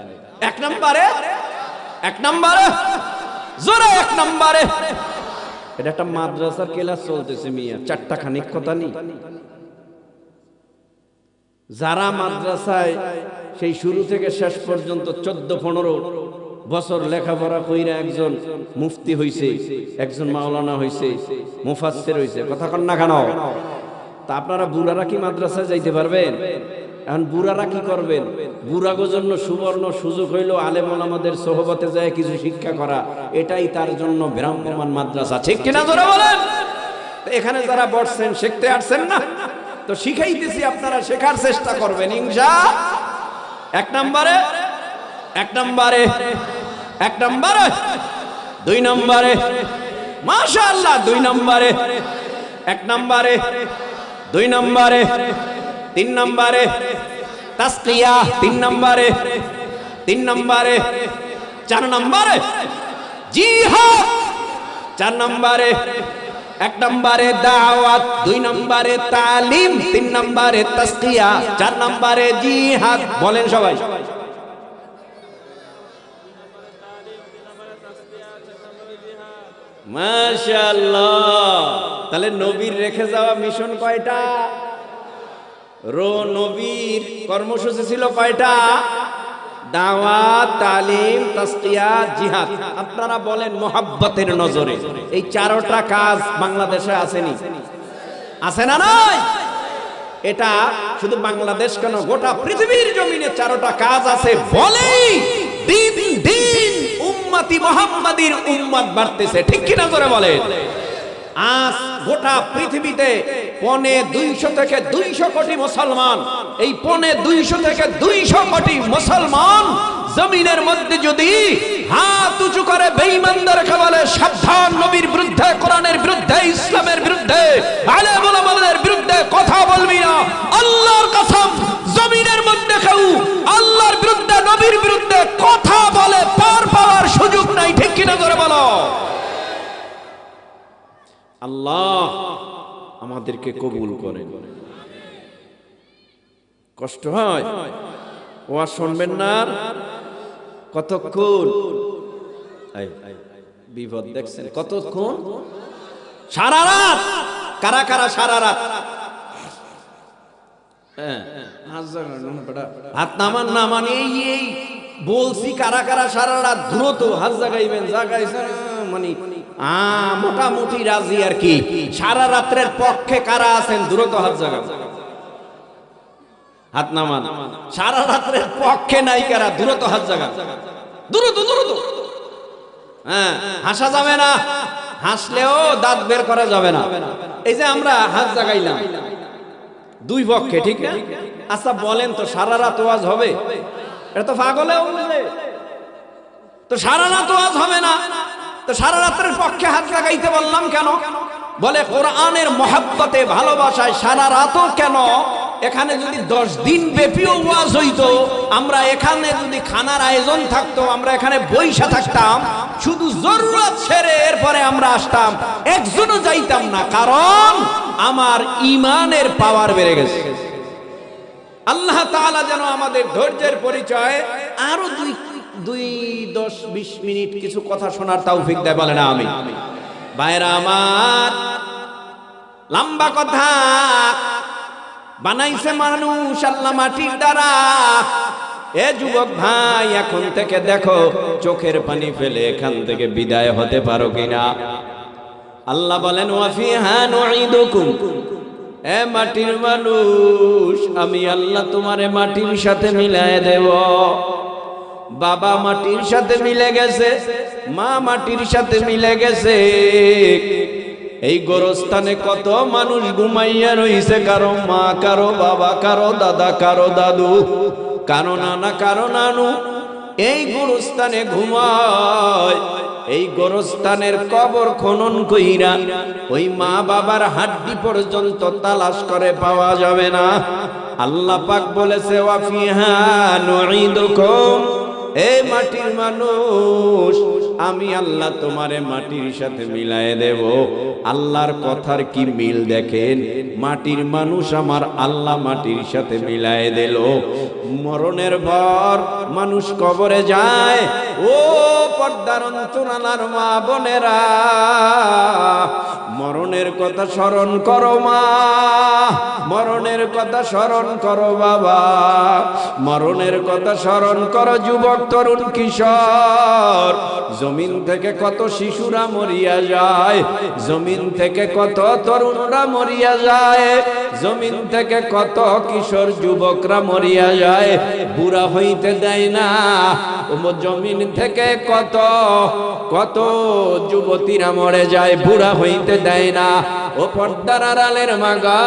এক নম্বরে, এক নম্বরে জোরে এক নম্বরে। এটা একটা মাদ্রাসার ক্লাস চলতেছে মিয়া, চারটা খানিক কথা নেই। যারা মাদ্রাসায় সেই শুরু থেকে শেষ পর্যন্ত 14-15 বছর লেখাপড়া কইরা একজন মুফতি হইছে, একজন মাওলানা হইছে, মুফাসসির হইছে, কথা কন না কেন? তা আপনারা বুড়ারা কি মাদ্রাসায় যাইতে পারবেন? এখন বুড়ারা কি করবেন? বুড়াগোর জন্য সুবর্ণ সুযোগ হইল আলেম ওলামাদের সোহবতে যায় কিছু শিক্ষা করা, এটাই তার জন্য ভ্রাম্যমান মাদ্রাসা, ঠিক কিনা জোরে বলেন? এখানে যারা বসছেন শিখতে আসছেন না, তো শিখাইতেছি, আপনারা শেখার চেষ্টা করবেন ইনশাআল্লাহ। এক নম্বরে, এক নম্বরে, এক নম্বরে, দুই নম্বরে, মাশাআল্লাহ, দুই নম্বরে, এক নম্বরে, দুই নম্বরে, তিন নম্বরে তাসকিয়া, তিন নম্বরে, তিন নম্বরে, চার নম্বরে জিহাদ, চার নম্বরে, এক নম্বরে দাওয়াত, দুই নম্বরে তালিম, তিন নম্বরে তাসকিয়া, চার নম্বরে জিহাদ। বলেন সবাই। মাশাআল্লাহ। তাহলে নবীর রেখে যাওয়া মিশন কয়টা? নবীর কর্মসূচি ছিল কয়টা? দাওয়াত, তালিম, তাসকিয়া, জিহাদ। আপনারা বলেন মোহাব্বতের নজরে এই চারটা কাজ বাংলাদেশে আসেনি? আছে না নাই? এটা শুধু বাংলাদেশ কেন, গোটা পৃথিবীর জমিনে চারটা কাজ আছে বলেই দিন দিন উম্মতি মুহাম্মাদির উম্মত বাড়তেছে, ঠিক কিনা জোরে বলেন? আজ গোটা পৃথিবীতে 250 থেকে 200 কোটি মুসলমান, এই 250 থেকে 200 কোটি মুসলমান জমিনের মধ্যে যদি হাত উঁচু করে বেঈমানদেরকে বলে সাবধান, নবীর বিরুদ্ধে, কোরআনের বিরুদ্ধে, ইসলামের বিরুদ্ধে, আলেম ওলামাদের বিরুদ্ধে কথা বলবি না, আল্লাহর কসম জমিনের মধ্যে কেউ আল্লাহর বিরুদ্ধে, নবীর বিরুদ্ধে কথা বলে পার পাওয়ার সুযোগ নাই, ঠিক কিনা জোরে বলো? আল্লাহ আমাদেরকে কবুল করেন। কষ্ট হয় ওয়াজ শুনবেন না? কতক্ষণ বিপদ দেখছেন? কতক্ষণ? সারা রাত। কারা কারা সারা রাত? হাত নামান না, মানে এই বলছি কারা কারা সারা রাত দ্রুত হাত জাগাইবেন, জাগাইছেন মানে মোটামুটি রাজি আর কি। সারা রাত্রের পক্ষে কারা আছেন দ্রুত হাত জাগাবেন, হাত নামান। সারা রাত্রের পক্ষে নাই কারা, দ্রুত হাত জাগাবেন, দ্রুত দ্রুত। হ্যাঁ, হাসা যাবে না, হাসলেও দাঁত বের করা যাবে না। এই যে আমরা হাত জাগাইলাম দুই পক্ষে, ঠিক না? আচ্ছা বলেন তো সারা রাত ওয়াজ হবে? এটা তো পাগলেও বুঝে। তো সারা রাত ওয়াজ হবে না, তো সারা রাতের পক্ষে হাত লাগাইতে বললাম কেন? বলে কোরআনের মহব্বতে, ভালোবাসায় সারা রাতও কেন? এখানে যদি 10 দিন ব্যাপীও ওয়াজ হইতো, আমরা এখানে যদি খানার আয়োজন থাকতো, আমরা এখানে বইসা থাকতাম, শুধু জরুরত সেরে এরপরে আমরা আসতাম, একজনও যাইতাম না, কারণ আমার ঈমানের পাওয়ার বেড়ে গেছে। আল্লাহ তাআলা যেন আমাদের ধৈর্যের পরিচয় আরো 2-10-20 মিনিট কিছু কথা শোনার তৌফিক দেয়, বলে না আমিন। ভাইরা আমার, লম্বা কথা বানাইছে মানুষ আল্লাহ মাটির দ্বারা। এ যুবক ভাই, এখন থেকে দেখো চোখের পানি ফেলে এখান থেকে বিদায় হতে পারো কিনা। আল্লাহ বলেন ওয়া ফিহা নুঈদুকুম, এ মাটির মানুষ, আমি আল্লাহ তোমারে মাটির সাথে মিলায় দেব। বাবা মাটির সাথে মিলে গেছে, মা মাটির সাথে মিলে গেছে। এই গোরস্থানে কত মানুষ ঘুমাইয়া রইছে, কারো মা, কারো বাবা, কারো দাদা, কারো দাদু, কারো নানা, কারো নানু এই গোরস্থানে ঘুমায়। এই গোরস্থানের কবর খনন কইরা ওই মা বাবার হাড্ডি পর্যন্ত তালাশ করে পাওয়া যাবে না। আল্লাহ পাক বলেছে ওয়া ফিহা নুঈদুকুম, এই মাটির মানুষ আমি আল্লাহ তোমারে মাটির সাথে মিলায়ে দেব। আল্লাহর কথার কি মিল দেখেন, মাটির মানুষ আমার আল্লাহ মাটির সাথে মিলায়ে দিল। মরণের পর মানুষ কবরে যায়, ও পর্দার অন্তরালার মা বোনেরা, মরণের কথা স্মরণ করো মা, মরণের কথা স্মরণ করো বাবা, মরণের কথা স্মরণ করো যুবক তরুণ কিশোর। জমিন থেকে কত শিশুরা মরিয়া যায়, জমিন থেকে কত তরুণরা মরিয়া যায়, জমিন থেকে কত কিশোর যুবকরা মরিয়া যায়, বুড়া হইতে দেয় না। জমিন থেকে কত কত যুবতীরা মরে যায়, বুড়া হইতে দেয় না। ও পর্দার আড়ালের মাগা,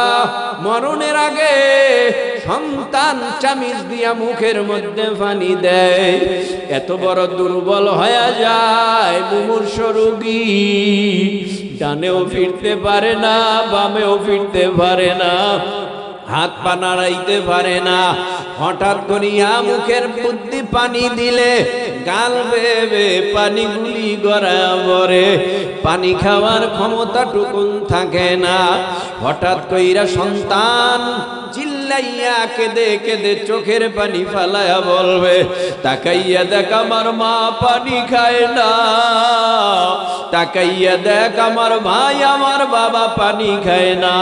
মরণের আগে সন্তান চামিচ দিয়া মুখের মধ্যে পানি দেয়, এত বড় দুর্বল হয়ে যায় মুমূর্ষ রোগী, ডানেও ফিরতে পারে না, বামেও ফিরতে পারে না, হাত পা নাড়াইতে পারে না। হঠাৎ করিয়া মুখের বুদ্ধি পানি দিলে গাল বেবে পানি গুলি গড়া পড়ে, পানি খাওয়ার ক্ষমতা টুকুন থাকে না। হঠাৎ কইরা সন্তান চিল্লাইয়া কেঁদে কেঁদে চোখের পানি ফালায়া বলবে, তাকাইয়া দেখ আমার মা পানি খায় না, তাকাইয়া দেখ আমার ভাই আমার বাবা পানি খায় না।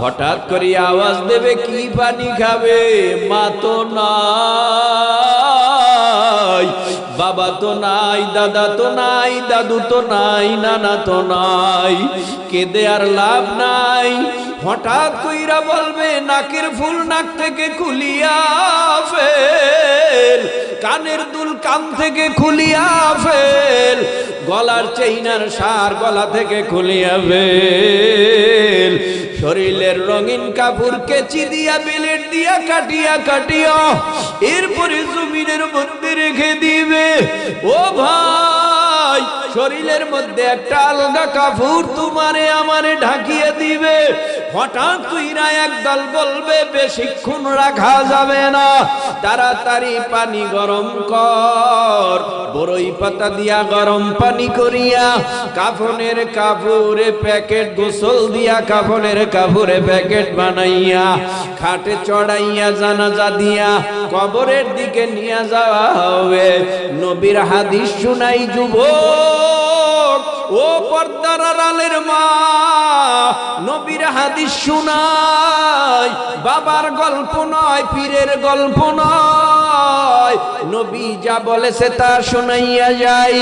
হঠাৎ করে আওয়াজ দেবে, কি পানি খাবে? মা তো নাই, বাবা তো নাই, দাদা তো নাই, দাদু তো নাই, নানা তো নাই, কেঁদে আর লাভ নাই। হঠাৎ কইরা বলবে, নাকের ফুল নাক থেকে খুলিয়া ফেল, কানের দুল কান থেকে খুলিয়া ফেল, গলার চেইনার সার গলা থেকে খুলিয়া ফেল, শরীরের রঙিন কাপড় কেচি দিয়া বেলেট দিয়া কাটিয়া কাটিয়া এরপরে জমিনের মধ্যে রেখে দিবে। ও ভাই, শরীরের মধ্যে একটা আলগা কাপড় তোমারে আমারে ঢাকিয়ে দিবে। হঠাৎ কইরা একদল বলবে, বেশিক্ষণ রাখা যাবে না, তাড়াতাড়ি পানি গরম কর, বড়ই পাতা দিয়া গরম পানি করিয়া কাফনের কাপড়ে প্যাকেট, গোসল দিয়া কাফনের কাপড়ে প্যাকেট বানাইয়া খাটে চড়াইয়া জানাজা দিয়া কবরের দিকে নিয়ে যাওয়া হবে। নবীর হাদিস শুনাই যুবক, ও পর্দার আড়ালের মা, নবীর হাদিস শুনাই, বাবার গল্প নয়, পীরের গল্প নয়, নবী যা বলেছে তা শুনাইয়া যাই।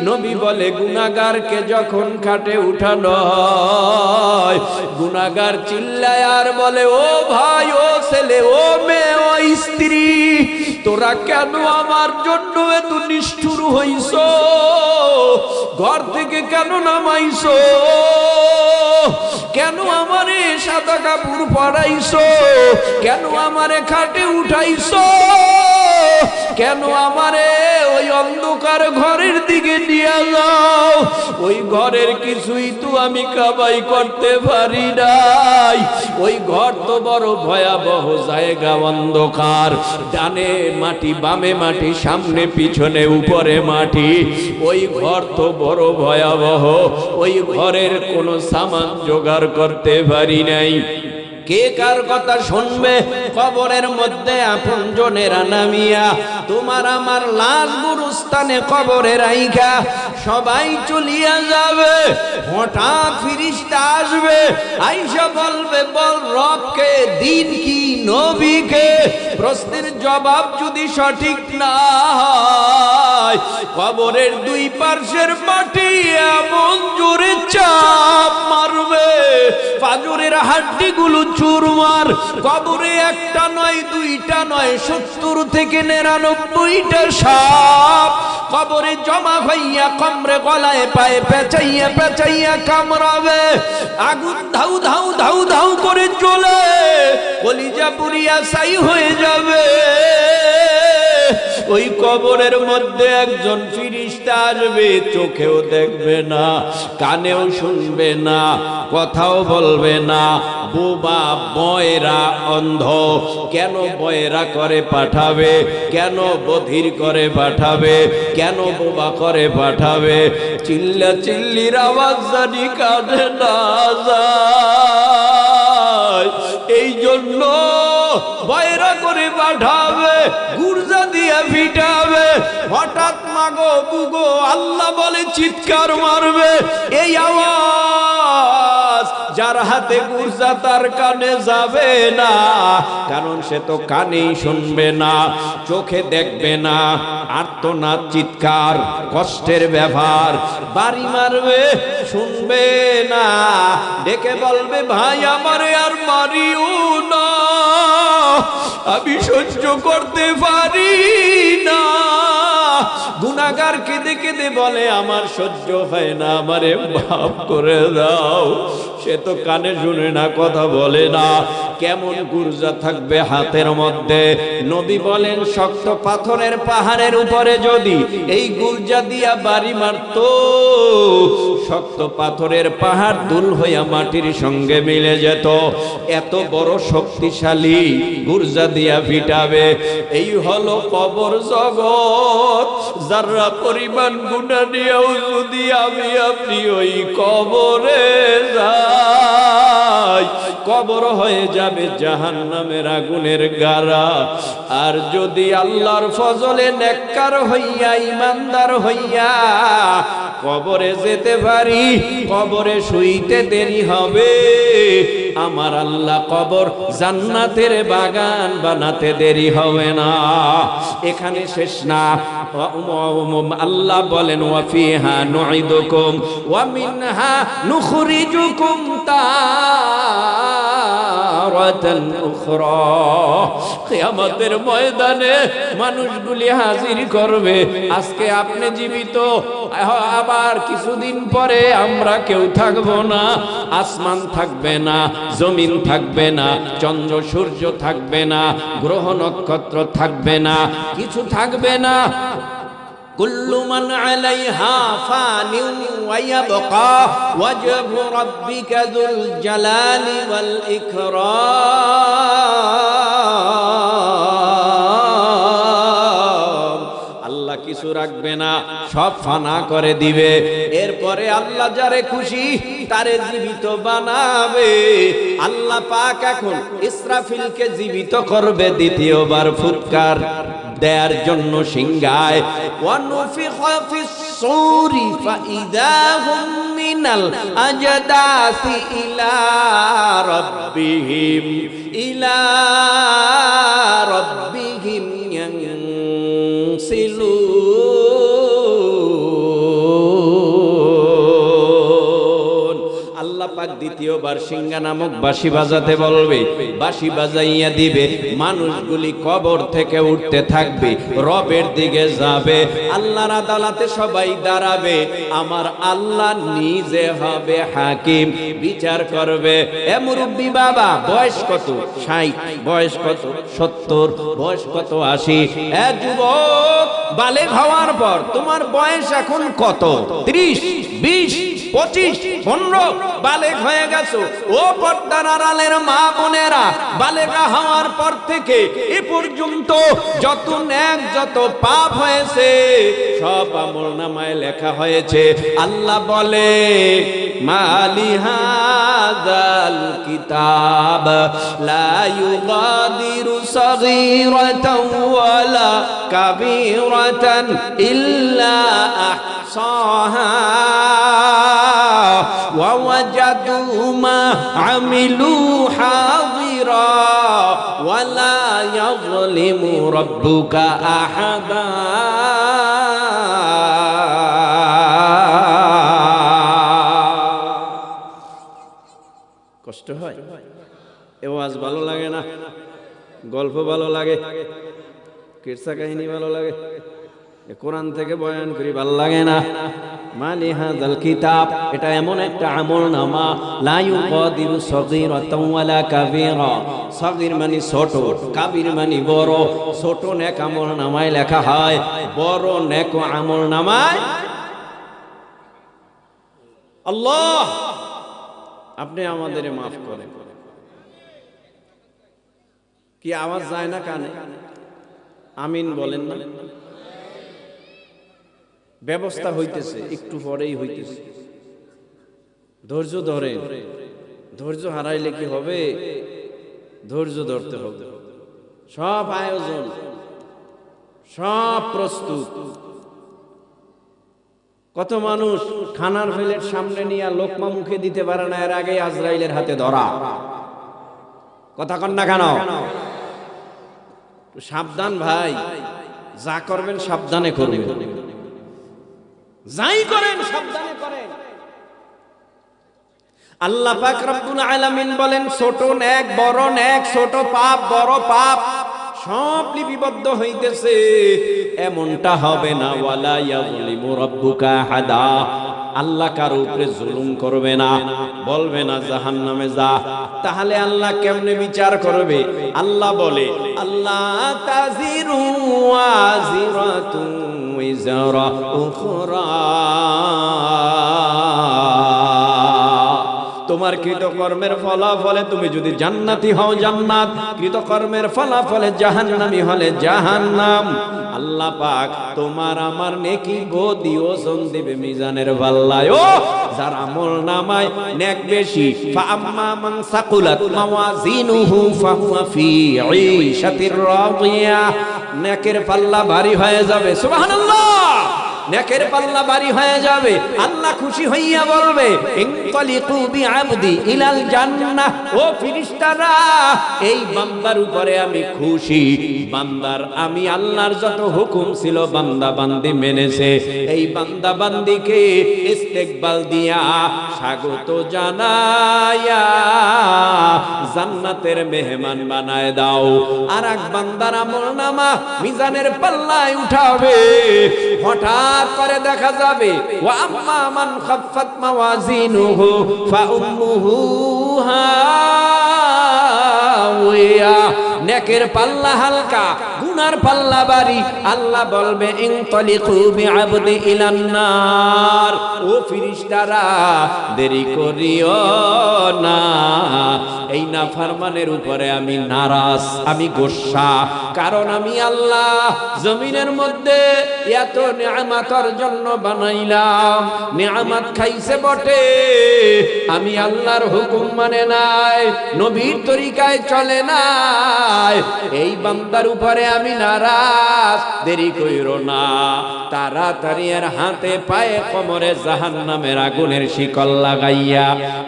নবী বলে, গুনাহগারকে যখন খাটে উঠানো হয়, গুনাহগার চিল্লায় আর বলে, ও ভাই, ও ছেলে, ও মেয়ে, ও স্ত্রী, তোরা কেন আমার জন্য এত নিষ্ঠুর হইছ? ঘর থেকে কেন নামাইছো? কেন আমারে সাদা কাপড় পরাইছো? কেন আমারে খাটে উঠাইছো? কেন আমারে ওই অন্ধকার ঘরের দিকে নিয়ে যাও? ওই ঘরের কিছুই তো আমি কামাই করতে পারি নাই। ওই ঘর তো বড় ভয়াবহ জায়গা, অন্ধকার, ডানে মাটি, বামে মাটি, সামনে পিছনে উপরে মাটি। ওই ঘর তো বড় ভয়াবহ, ওই ঘরের কোনো সামান জোগাড় করতে পারি নাই। কে কার কথা শুনবে? কবরের মধ্যে আপনজনেরা নামিয়া তোমার আমার লাশ গুরুস্থানে কবরে রাইখা সবাই চলিয়া যাবে। হঠাৎ ফিরিস্তা আসবে, আইসা বলবে, বল রবকে, দিন কি, নবীকে? প্রশ্নের জবাব যদি সঠিক না হয়, কবরের দুই পার্শ্বের মাটি এমন জোরে চাপ মারবে, ফাজরের হাড্ডিগুলো চুরমার। কবরে একটা নয়, দুইটা নয়, 70 থেকে 99টা সাপ কবরে জমা হইয়া কমরে গলায় পায়ে পেঁচাইয়া পেঁচাইয়া কামড়াবে। আগুন ধাউ ধাউ ধাউ ধাউ করে জ্বলে, কলিজা পুড়িয়া ছাই হয়ে যাবে। ওই কবরের মধ্যে একজন ফেরেশতা আসবে, চোখেও দেখবে না, কানেও শুনবে না, কথাও বলবে না, বোবা বয়রা অন্ধ। কেন বয়রা করে পাঠাবে? কেন বধির করে পাঠাবে? কেন বোবা করে পাঠাবে? চিল্লা চিল্লির আওয়াজ জানি কানে না যায়, এই জন্য বয়রা করে পাঠাবে, গুর্জা দিয়ে ফিটাবে। হঠাৎ মাগো বুগো আল্লাহ বলে চিৎকার মারবে। এই আওয়াজ যার হাতে গুর্জা তার কানে যাবে না, কারণ সে তো কানেই শুনবে না, চোখে দেখবে না। আর্তনাদ, চিৎকার, কষ্টের ব্যাপার। বাড়ি মারবে, শুনবে না, ডেকে বলবে ভাই আমারে আর মারিও না, আমি সহ্য করতে পারি না। গুনাহগার কেঁদে কেঁদে বলে আমার সহ্য হয় না, আমারে মাফ করে দাও। সে তো কানে শুনে না, কথা বলে না। কেমন গুর্জা থাকবে হাতের মধ্যে? নবী বলেন শক্ত পাথরের পাহাড়ের উপরে যদি এই গুর্জা দিয়া বাড়ি মারতো, শক্ত পাথরের পাহাড় দুল হইয়া মাটির সঙ্গে মিলে যেত। এত বড় শক্তিশালী গুর্জা দিয়া ফিটাবে। এই হলো কবর জগৎ। যারা পরিমাণ গুনাহ নিয়েও যদি আমি আপনি ওই কবরে যাই, কবর হয়ে যাবে জাহান্নামের আগুনের গাড়া। আর যদি আল্লাহর ফজলে নেককার হইয়া ইমানদার হইয়া কবরে যেতে পারি, কবরে শুইতে দেরি হবে, আমার আল্লাহ কবর জান্নাতের বাগান বানাতে দেরি হবে না। এখানে শেষ না, আল্লাহ বলেন ওয়া ফিহা নুঈদুকুম ওয়া মিনহা নুখরিজুকুম তারাতান উখরা। কিয়ামতের ময়দানে মানুষগুলি হাজির করবে। আজকে আপনি জীবিত, আবার কিছুদিন পরে আমরা কেউ থাকবো না। আসমান থাকবে না, জমিন থাকবে না, চন্দ্র সূর্য থাকবে না, গ্রহ নক্ষত্র থাকবে না, কিছু থাকবে না। কুল্লু মান আলাইহা ফানিন ওয়া ইয়াবকা ওয়াজহু রাব্বিকা যুল জালালি ওয়াল ইকরাম। আল্লাহ কিছু রাখবে না, সব ফানা করে দিবে। এরপরে আল্লাহ যারে খুশি তারে জীবিত বানাবে। আল্লাহ পাক এখন ইসরাফিলকে জীবিত করবে দ্বিতীয়বার ফুৎকার দেয়ার জন্য সিংহায়। ওয়ানুফিখা ফিস সূরি ফাইযা হুম মিনাল আজদাসি ইলা রাব্বিহিম ইয়ানসিলুন। আল্লাহ পাক দ্বিতীয়বার সিংহা নামক বাঁশি বাজাতে বলবে। বাঁশি বাজাইয়া দিবে, মানুষগুলি কবর থেকে উঠতে থাকবে, রবের দিকে যাবে। আল্লাহর আদালতে সবাই দাঁড়াবে। আমার আল্লাহ নিজে হবে হাকিম, বিচার করবে। এ মুরব্বি বাবা, বয়স কত? 60। বয়স কত? 70। বয়স কত? 80। এ যুবক, বালেগ হওয়ার পর তোমার বয়স এখন কত? 30, 20, 25, 15। বালেগ হয়ে গেছো। ও পর্দার আড়ালের মা বোনেরা, বালেগা হওয়ার পর থেকে এ পর্যন্ত যত নেক যত পাপ হয়েছে সব আমলনামায় লেখা হয়েছে। আল্লাহ বলে মালি হাযাল কিতাব লা ইউগাদিরু সাগীরাতাও ওয়ালা কাবীরাতান ইল্লা আহসাহা ওয়া ওয়াজাদু মা আমিলু হাযিরা ওয়া লা ইয়াযলিমু রাব্বুকা আহাদা। কষ্ট হয়? এ ওয়াজ ভালো লাগে না? গল্প ভালো লাগে? কিরসা কাহিনী ভালো লাগে? কোরআন থেকে বয়ান করি ভাল লাগে না। মালি হাযাল কিতাব, এটা এমন একটা আমলনামা লা ইউগাদিরু সগীরাতাও ওয়ালা কাবীরা। সগীর মানে ছোট, কাবীর মানে বড়। ছোট নেক আমলনামায় লেখা হয়, বড় নেক আমলনামায়। আল্লাহ আপনি আমাদের মাফ করেন। কি আওয়াজ যায় না কানে? আমিন বলেন না। ব্যবস্থা হইতেছে, একটু পরেই হইতেছে। ধৈর্য ধরেন, ধৈর্য হারাইলে কি হবে? ধৈর্য ধরতে হবে। সব আয়োজন, সব প্রস্তুত। কত মানুষ খানার প্লেট সামনে নিয়ে লোকমা মুখে দিতে পারে না, এর আগে আজরাইলের হাতে ধরা। কথা কন না কেন? সাবধান ভাই, যা করবেন সাবধানে করবেন, যাই করেন সাবধানে করেন। আল্লাহ পাক রব্বুল আলামিন বলেন, ছোট নেক বড় নেক, ছোট পাপ বড় পাপ সব লিপিবদ্ধ হইতেছে। এমনটা হবে না। ওয়ালা ইয়াযলিমু রাব্বুকা আহাদা, আল্লাহ কারো উপরে জুলুম করবে না, বলবে না জাহান্নামে যা। তাহলে আল্লাহ কেমনে বিচার করবে? আল্লাহ বলে, আল্লাহ তাজিরু ওয়াজিরাতু ওয়াজরা উখরা, তোমার কৃতকর্মের ফলাফলে তুমি যদি জান্নাতি হও জান্নাত, কৃতকর্মের ফলাফলে জাহান্নামী হলে জাহান্নাম। আল্লাহ পাক তোমার আমার নেকি গদি ওজন দিবে মিজানের পাল্লায়। ও যার আমলনামায় নেক বেশি, ফাআম্মা মান সাকুলাত মাওয়াজিনুহু ফাহুয়া ফি ঈশাতির রাদিয়া, নেকের পাল্লা ভারী হয়ে যাবে। সুবহানাল্লাহ, নেকের পাল্লা ভারী হয়ে যাবে। আল্লাহ খুশি হইয়া বলবে, ইনতালিকু বিআবদি ইলাল জান্নাহ। ও ফেরেশতারা, এই বান্দার উপরে আমি খুশি। বান্দার আমি আল্লাহর যত হুকুম ছিল বান্দা বান্দি মেনেছে, এই বান্দা বান্দিকে ইস্তেকবাল দিয়া স্বাগত জানায়া জান্নাতের মেহমান বানায় দাও। আর এক বান্দার আমলনামা মিজানের পাল্লায় উঠাবে। হঠাৎ করে দেখা যাবে, ওয়া আম্মা মান খাফফাত মাওয়াজিনুহু ফাউম্মুহু হাওয়া, নেকের পাল্লা হালকা, গুনার পাল্লা ভারী। আল্লাহ বলবে, ইনতালিকু বিআবদি ইলান নার। ও ফেরেশতারা, দেরি করিও না। এই নাফরমানের উপরে আমি নারাজ, আমি গোসা। কারণ আমি আল্লাহ জমিনের মধ্যে এত নিয়ামতের জন্য বানাইলাম। নিয়ামত খাইছে বটে, আমি আল্লাহর হুকুম মানে নাই, নবীর তরিকায় চলে নাই। এই বান্দার উপরে আমি নারাজ। দেরি কইরো না, তাড়াতাড়ি এর হাতে পায়ে কোমরে জাহান্নামের আগুনের শিকল লাগাইয়া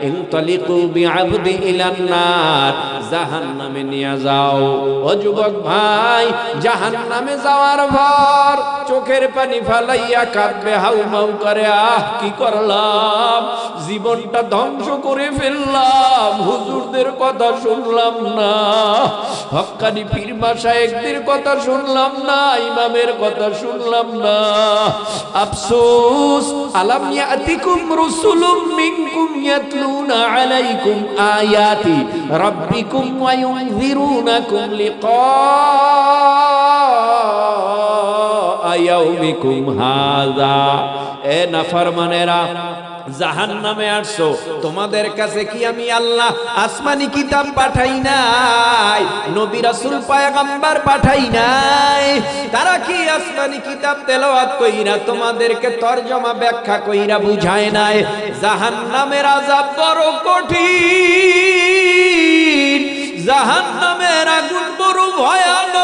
ইনতালিকু বিআবদি ইলান নার, জাহান্নামে নিয়ে যাও। ও যুবক ভাই, জাহান্নামে যাওয়ার পর চোখের পানি ফালাইয়া কাঁদবে, হাউমাউ করে, আহ কি করলাম, জীবনটা ধ্বংস করে ফেললাম। হুজুরদের কথা শুনলাম না, হক্কানি পীর মাশায়েখদের কথা শুনলাম না, ইমামের কথা শুনলাম না। আফসোস, আলাম ইয়াতিকুম রাসূলুম মিনকুম ইয়াতলুনা আলাইকুম আয়াতি রাব্বিকুম ওয়া ইউনযিরুনাকুম লিকা ইয়াউমিকুম হাযা। এ নাফরমানেরা, জাহান্নামে আসছো, তোমাদের কাছে কি আমি আল্লাহ আসমানি কিতাব পাঠাই নাই? নবী রাসূল পয়গম্বর পাঠাই নাই? তারা কি আসমানি কিতাব তেলাওয়াত কইরা তোমাদেরকে তরজমা ব্যাখ্যা কইরা বুঝায় নাই? জাহান্নামের আযাব বড় কঠিন, জাহান্নামের আগুন বড় ভয়ানক।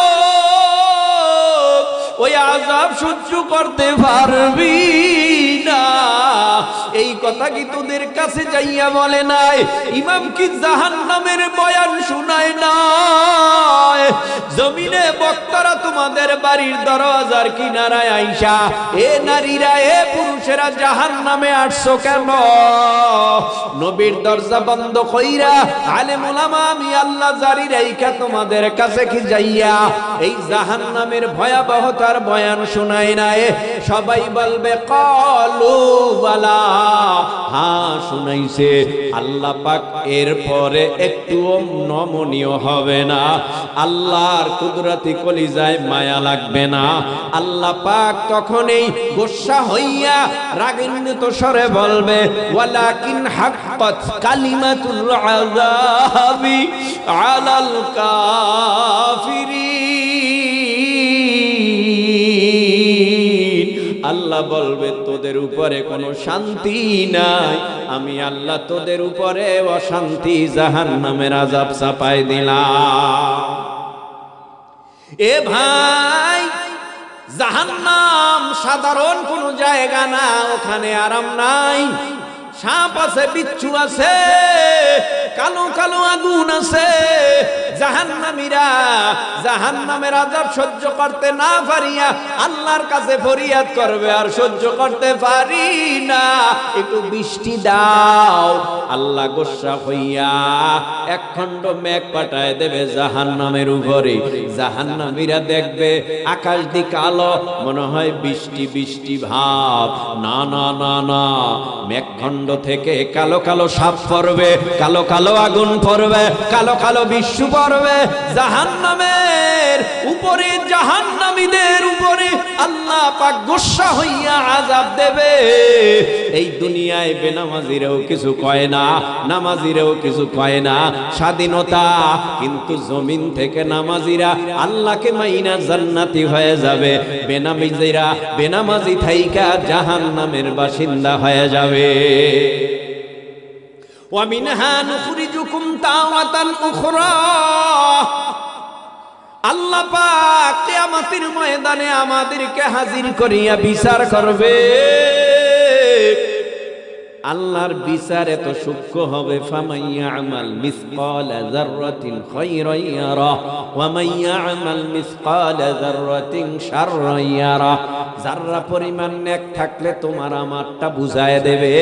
ওই আযাব সহ্য করতে পারবি না। এই কথা কি তোদের কাছে যাইয়া বলে নাই? ইমাম কি জাহান্নামের বয়ান শোনায় নাই? জমিনে বক্তারা তো তোমাদের বাড়ির দরজার কিনারায় আইসা এ নারীরা এ পুরুষেরা জাহান্নামে আসছো কেন? নবীর দরজা বন্ধ কইরা আলেম উলামা আমি আল্লাহ জারি রাইখা তোমাদের কাছে কি যাইয়া এই জাহান্নামের ভয়াবহতার বয়ান শোনাই নাই? সবাই বলবে ক্বালু বালা, হ্যাঁ শুনাইছে। আল্লাহ পাক এরপরে একটুও নমনীয় হবে না, আল্লাহর কুদরতি কলিজায় মায়া লাগবে না। আল্লাহ পাক তখনই গোসা হইয়া রাগান্বিত স্বরে বলবে ওয়ালাকিন হাক্কাত কালিমাতুল আযাবি আলাল কাফিরিন। আল্লাহ বলবে তোদের উপরে কোনো শান্তি নাই, আমি আল্লাহ তোদের উপরে অশান্তি জাহান্নামের আযাব চাপাই দিলাম। এ ভাই, জাহান্নাম সাধারণ কোনো জায়গা না, ওখানে আরাম নাই। সাপ আছে, বিচ্ছু আছে, কালো কালো আগুন আছে। জাহান্নামীরা জাহান্নামের আযাব সহ্য করতে না পারিয়া আল্লাহর কাছে ফরিয়াদ করবে, আর সহ্য করতে পারি না, একটু বৃষ্টি দাও। আল্লাহ গোসা হইয়া এক খণ্ড মেঘ পাঠায় দেবে জাহান্নামের উপরে। জাহান্নামীরা দেখবে আকাশ দিক আলো, মনে হয় বৃষ্টি বৃষ্টি ভাব। না না না না, মেঘখণ্ড থেকে কালো কালো সাপ পড়বে, কালো কালো আগুন পড়বে, কালো কালো বিশ্বু পড়বে। জাহান্নামের উপরে, জাহান্নামীদের উপরে আল্লাহ পাক গোসা হইয়া আযাব দেবে। এই দুনিয়ায় বেনামাজিরাও কিছু কয় না, নামাজিরাও কিছু কয় না, স্বাধীনতা। কিন্তু জমিন থেকে নামাজিরা আল্লাহকে মাইনা জান্নাতি হয়ে যাবে, বেনামাজিরা বেনামাজি থাইকা জাহান্নামের বাসিন্দা হয়ে যাবে। ওয়া মিনহা নুখরিজুকুম তাওয়াতান উখরা। আল্লাহ পাক কিয়ামতের ময়দানে আমাদেরকে হাজির করিয়া বিচার করবে। আল্লাহর বিচার এত সূক্ষ্ম হবে, ফামাইয়া আমাল মিসকালা যাররাতিন খায়রান ইয়ারা ওয়া মাইয়া আমাল মিসকালা যাররাতিন শাররান ইয়ারা। যাররা পরিমাণ নেক থাকলে তোমার আমারটা বুঝায় দেবে,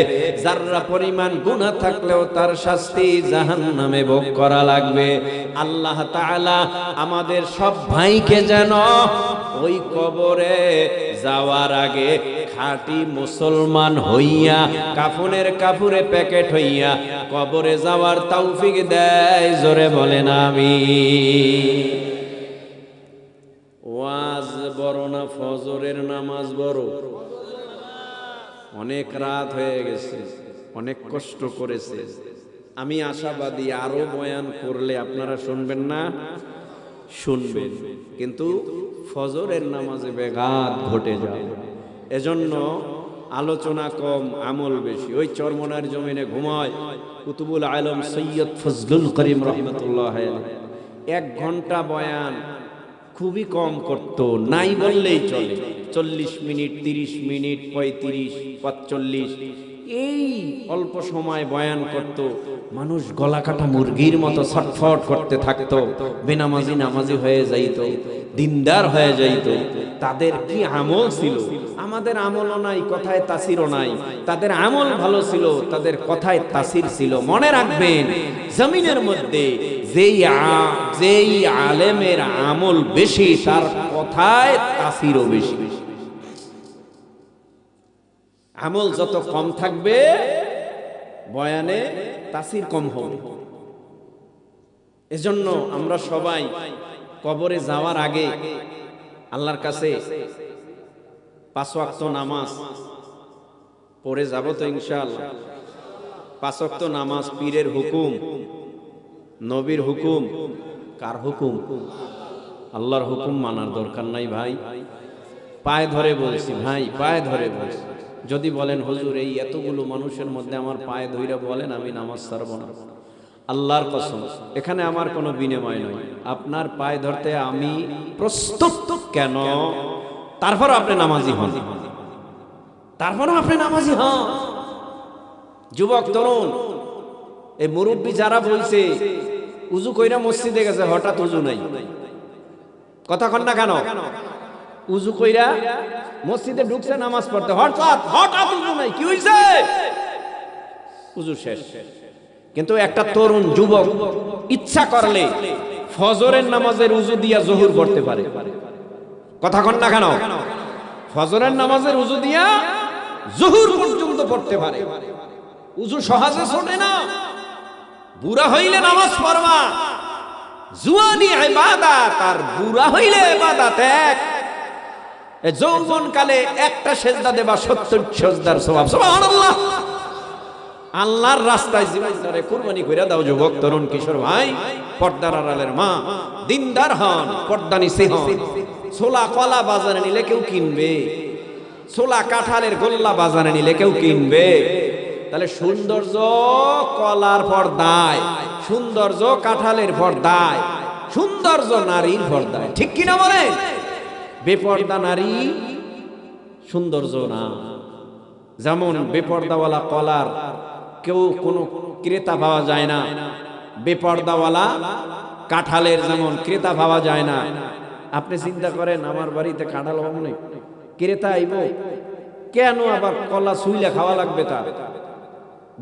যাররা পরিমাণ গুনাহ থাকলেও তার শাস্তি জাহান্নামে ভোগ করা লাগবে। আল্লাহ তাআলা আমাদের সব ভাইকে যেন ওই কবরে যাওয়ার আগে খাঁটি মুসলমান হইয়া কাফনের কাপড়ে প্যাকেট হইয়া কবরে যাওয়ার তৌফিক দেয়। জোরে বলেন আমিন। ওয়াজ বড় না ফজরের নামাজ বড়? অনেক রাত হয়ে গেছে, অনেক কষ্ট করেছে। আমি আশাবাদী আরো বয়ান করলে আপনারা শুনবেন না, শুনবেন, কিন্তু ফজরের নামাজে ব্যাঘাত ঘটে যায়। এজন্য আলোচনা কম, আমল বেশি। ওই চরমনার জমিনে ঘুমায় কুতুবুল আলম সৈয়দ ফজলুল করিম রহমতুল্লাহ, 1 ঘন্টা বয়ান খুবই কম করত, নাই বললেই চলে। 40 মিনিট, 30 মিনিট, 35, 45, এই অল্প সময় বয়ান করত। মানুষ গলা কাটা মুরগির মতো ছটফট করতে থাকতো, বেনামাজি নামাজি হয়ে যাইত, দিনদার হয়ে যাইত। তাদের কি আমল ছিল! আমাদের আমলও নাই, কথায় তাসিরও নাই। তাদের আমল ভালো ছিল, তাদের কথায় তাসির ছিল। মনে রাখবেন, জমিনের মধ্যে যেই আলেমের আমল বেশি, তার কথায় তাসিরও বেশি। আমল যত কম থাকবে, বয়ানে তাসির কম হবে। এজন্য আমরা সবাই কবরে যাওয়ার আগে আল্লাহর কাছে 5 ওয়াক্ত নামাজ পড়ে যাব তো ইনশাআল্লাহ। 5 ওয়াক্ত নামাজ পীরের হুকুম, নবীর হুকুম, কার হুকুম? আল্লাহর হুকুম মানার দরকার নাই ভাই। পায়ে ধরে বলছি ভাই, পায়ে ধরে বলছি। যদি বলেন হুজুর এই এতগুলো মানুষের মধ্যে আমার পায়ে ধইরা বলেন, আমি নামাজ ছাড়ব না, আল্লাহর কসম, এখানে আমার কোনো বিনিময় নয়। আপনার পায়ে ধরতে আমি প্রস্তুত। কেন? তারপর আপনি নামাজি হন, তারপর আপনি নামাজি হন। যুবক তরুণ, এই মুরব্বী যারা বলছে উজু কইরা মসজিদে গেছে, হঠাৎ উজু নাই, কথা কন না কেন? উজু কইরা মসজিদে ঢুকছে নামাজ পড়তে, হঠাৎ হঠাৎ উজু নাই, কি হইছে? উজু শেষ। কিন্তু একটা তরুণ যুবক ইচ্ছা করলে ফজরের নামাজের উজু দিয়া জোহর পড়তে পারে। কথা কন না কেন? ফজরের নামাজের উজু দিয়া জোহর পর্যন্ত পড়তে পারে। উজু সহজে ছোটে না। বুড়া হইলে নামাজ পড়বা, জুয়ানি ইবাদত, আর বুড়া হইলে ইবাদত এক। যৌবন কালে একটা সেজদা দেবা 70 সেজদার সওয়াব। সুবহানাল্লাহ। আল্লাহর রাস্তায় জীবনটারে কুরবানি কইরা দাও যুবক, তরুণ, কিশোর ভাই, পর্দার আড়ালের মা, দিনদার হন, পর্দা নিছে হন। ছোলা কলা বাজারে নিলে কেউ কিনবে? ছোলা কাঁঠালের গোল্লা বাজারে নিলে কেউ কিনবে? তাহলে সৌন্দর্য কলার পর্দায়, সৌন্দর্য কাঁঠালের পর্দায়, সৌন্দর্য নারীর পর্দায়। ঠিক কিনা বলেন? বেপর্দা নারী সৌন্দর্য না। যেমন বেপর্দাওয়ালা কলার কেউ কোনো ক্রেতা পাওয়া যায় না, বেপর্দাওয়ালা কাঁঠালের যেমন ক্রেতা পাওয়া যায় না। আপনি চিন্তা করেন, আমার বাড়িতে কাঁঠাল পাবো না, ক্রেতা আইব কেন? আবার কলা সুইলে খাওয়া লাগবে, তার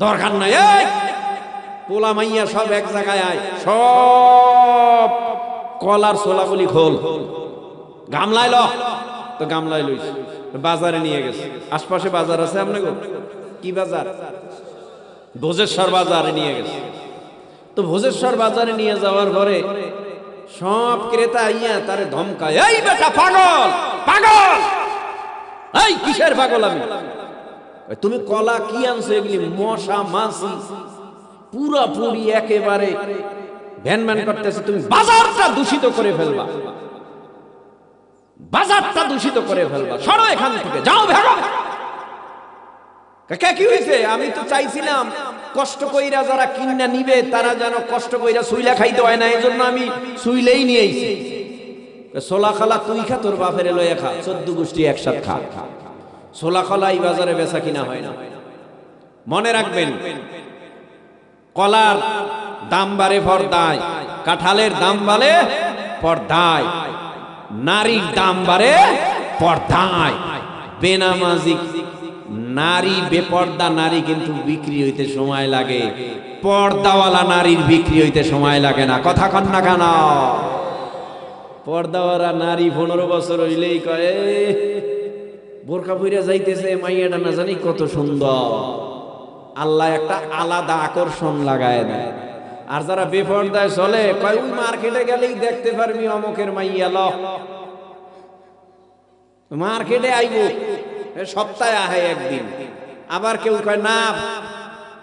দরকার নাই। এই পোলা মাইয়া সব এক জায়গায় আয়, সব কলার ছোলাগুলি খোল, গামলায় ল। তো গামলায় লইস, বাজারে নিয়ে গেছে। আশপাশে বাজার আছে আপনাকে? কি বাজার? ভোজেশ্বর বাজারে নিয়ে গেছে। তো ভোজেশ্বর বাজারে নিয়ে যাওয়ার পরে সব ক্রেতা আইয়া তারে ধমকায়, এই বেটা পাগল, পাগল, এই কিসের পাগল? আমি, তুমি কলা কি আনছো? এগুলি মশা মাছি পুরাপুরি একেবারে ভ্যান ভ্যান করতেছে। তুমি বাজারটা দূষিত করে ফেলবা, বাজারটা দূষিত করে ফেলবা, সরো এখান থেকে, যাও ভেগো। কাকা কি হয়েছে? আমি তো চাইছিলাম কষ্ট কইরা যারা কিনা নিবে তারা যেন কষ্ট কইরা সুইলা খাইতে হয় না, এই জন্য আমি সুইলেই নিয়ে আইছি। ছোলা খালা তুই খা, তোর বাপের লইয়া খা, 14 গোষ্ঠী একসাথে খা। ছোলা খালা এই বাজারে বেচা কিনা হয় না। মনে রাখবেন, কলার দাম বাড়ে পর্দায়, কাঁঠালের দাম বাড়ে পর্দায়, নারীর দাম বাড়ে পর্দায়। বেনামাজি নারী, বেপর্দা নারী কিন্তু বিক্রি হইতে সময় লাগে, পর্দাওয়ালা নারীর বিক্রি হইতে সময় লাগে না। কথা কন না কেন? পর্দাওয়ালা নারী 15 বছর হইলেই কয়, বোরকা পইরা যাইতেছে, মাইয়াটা না জানি কত সুন্দর। আল্লাহ একটা আলাদা আকর্ষণ লাগায় দেয়। আর যারা বেপর্দায় চলে কয়, ওই মার্কেটে গেলেই দেখতে পারবি অমুকের মাইয়া, ল মার্কেটে আইব, সপ্তাহে আহে একদিন। আবার কেউ কয়, না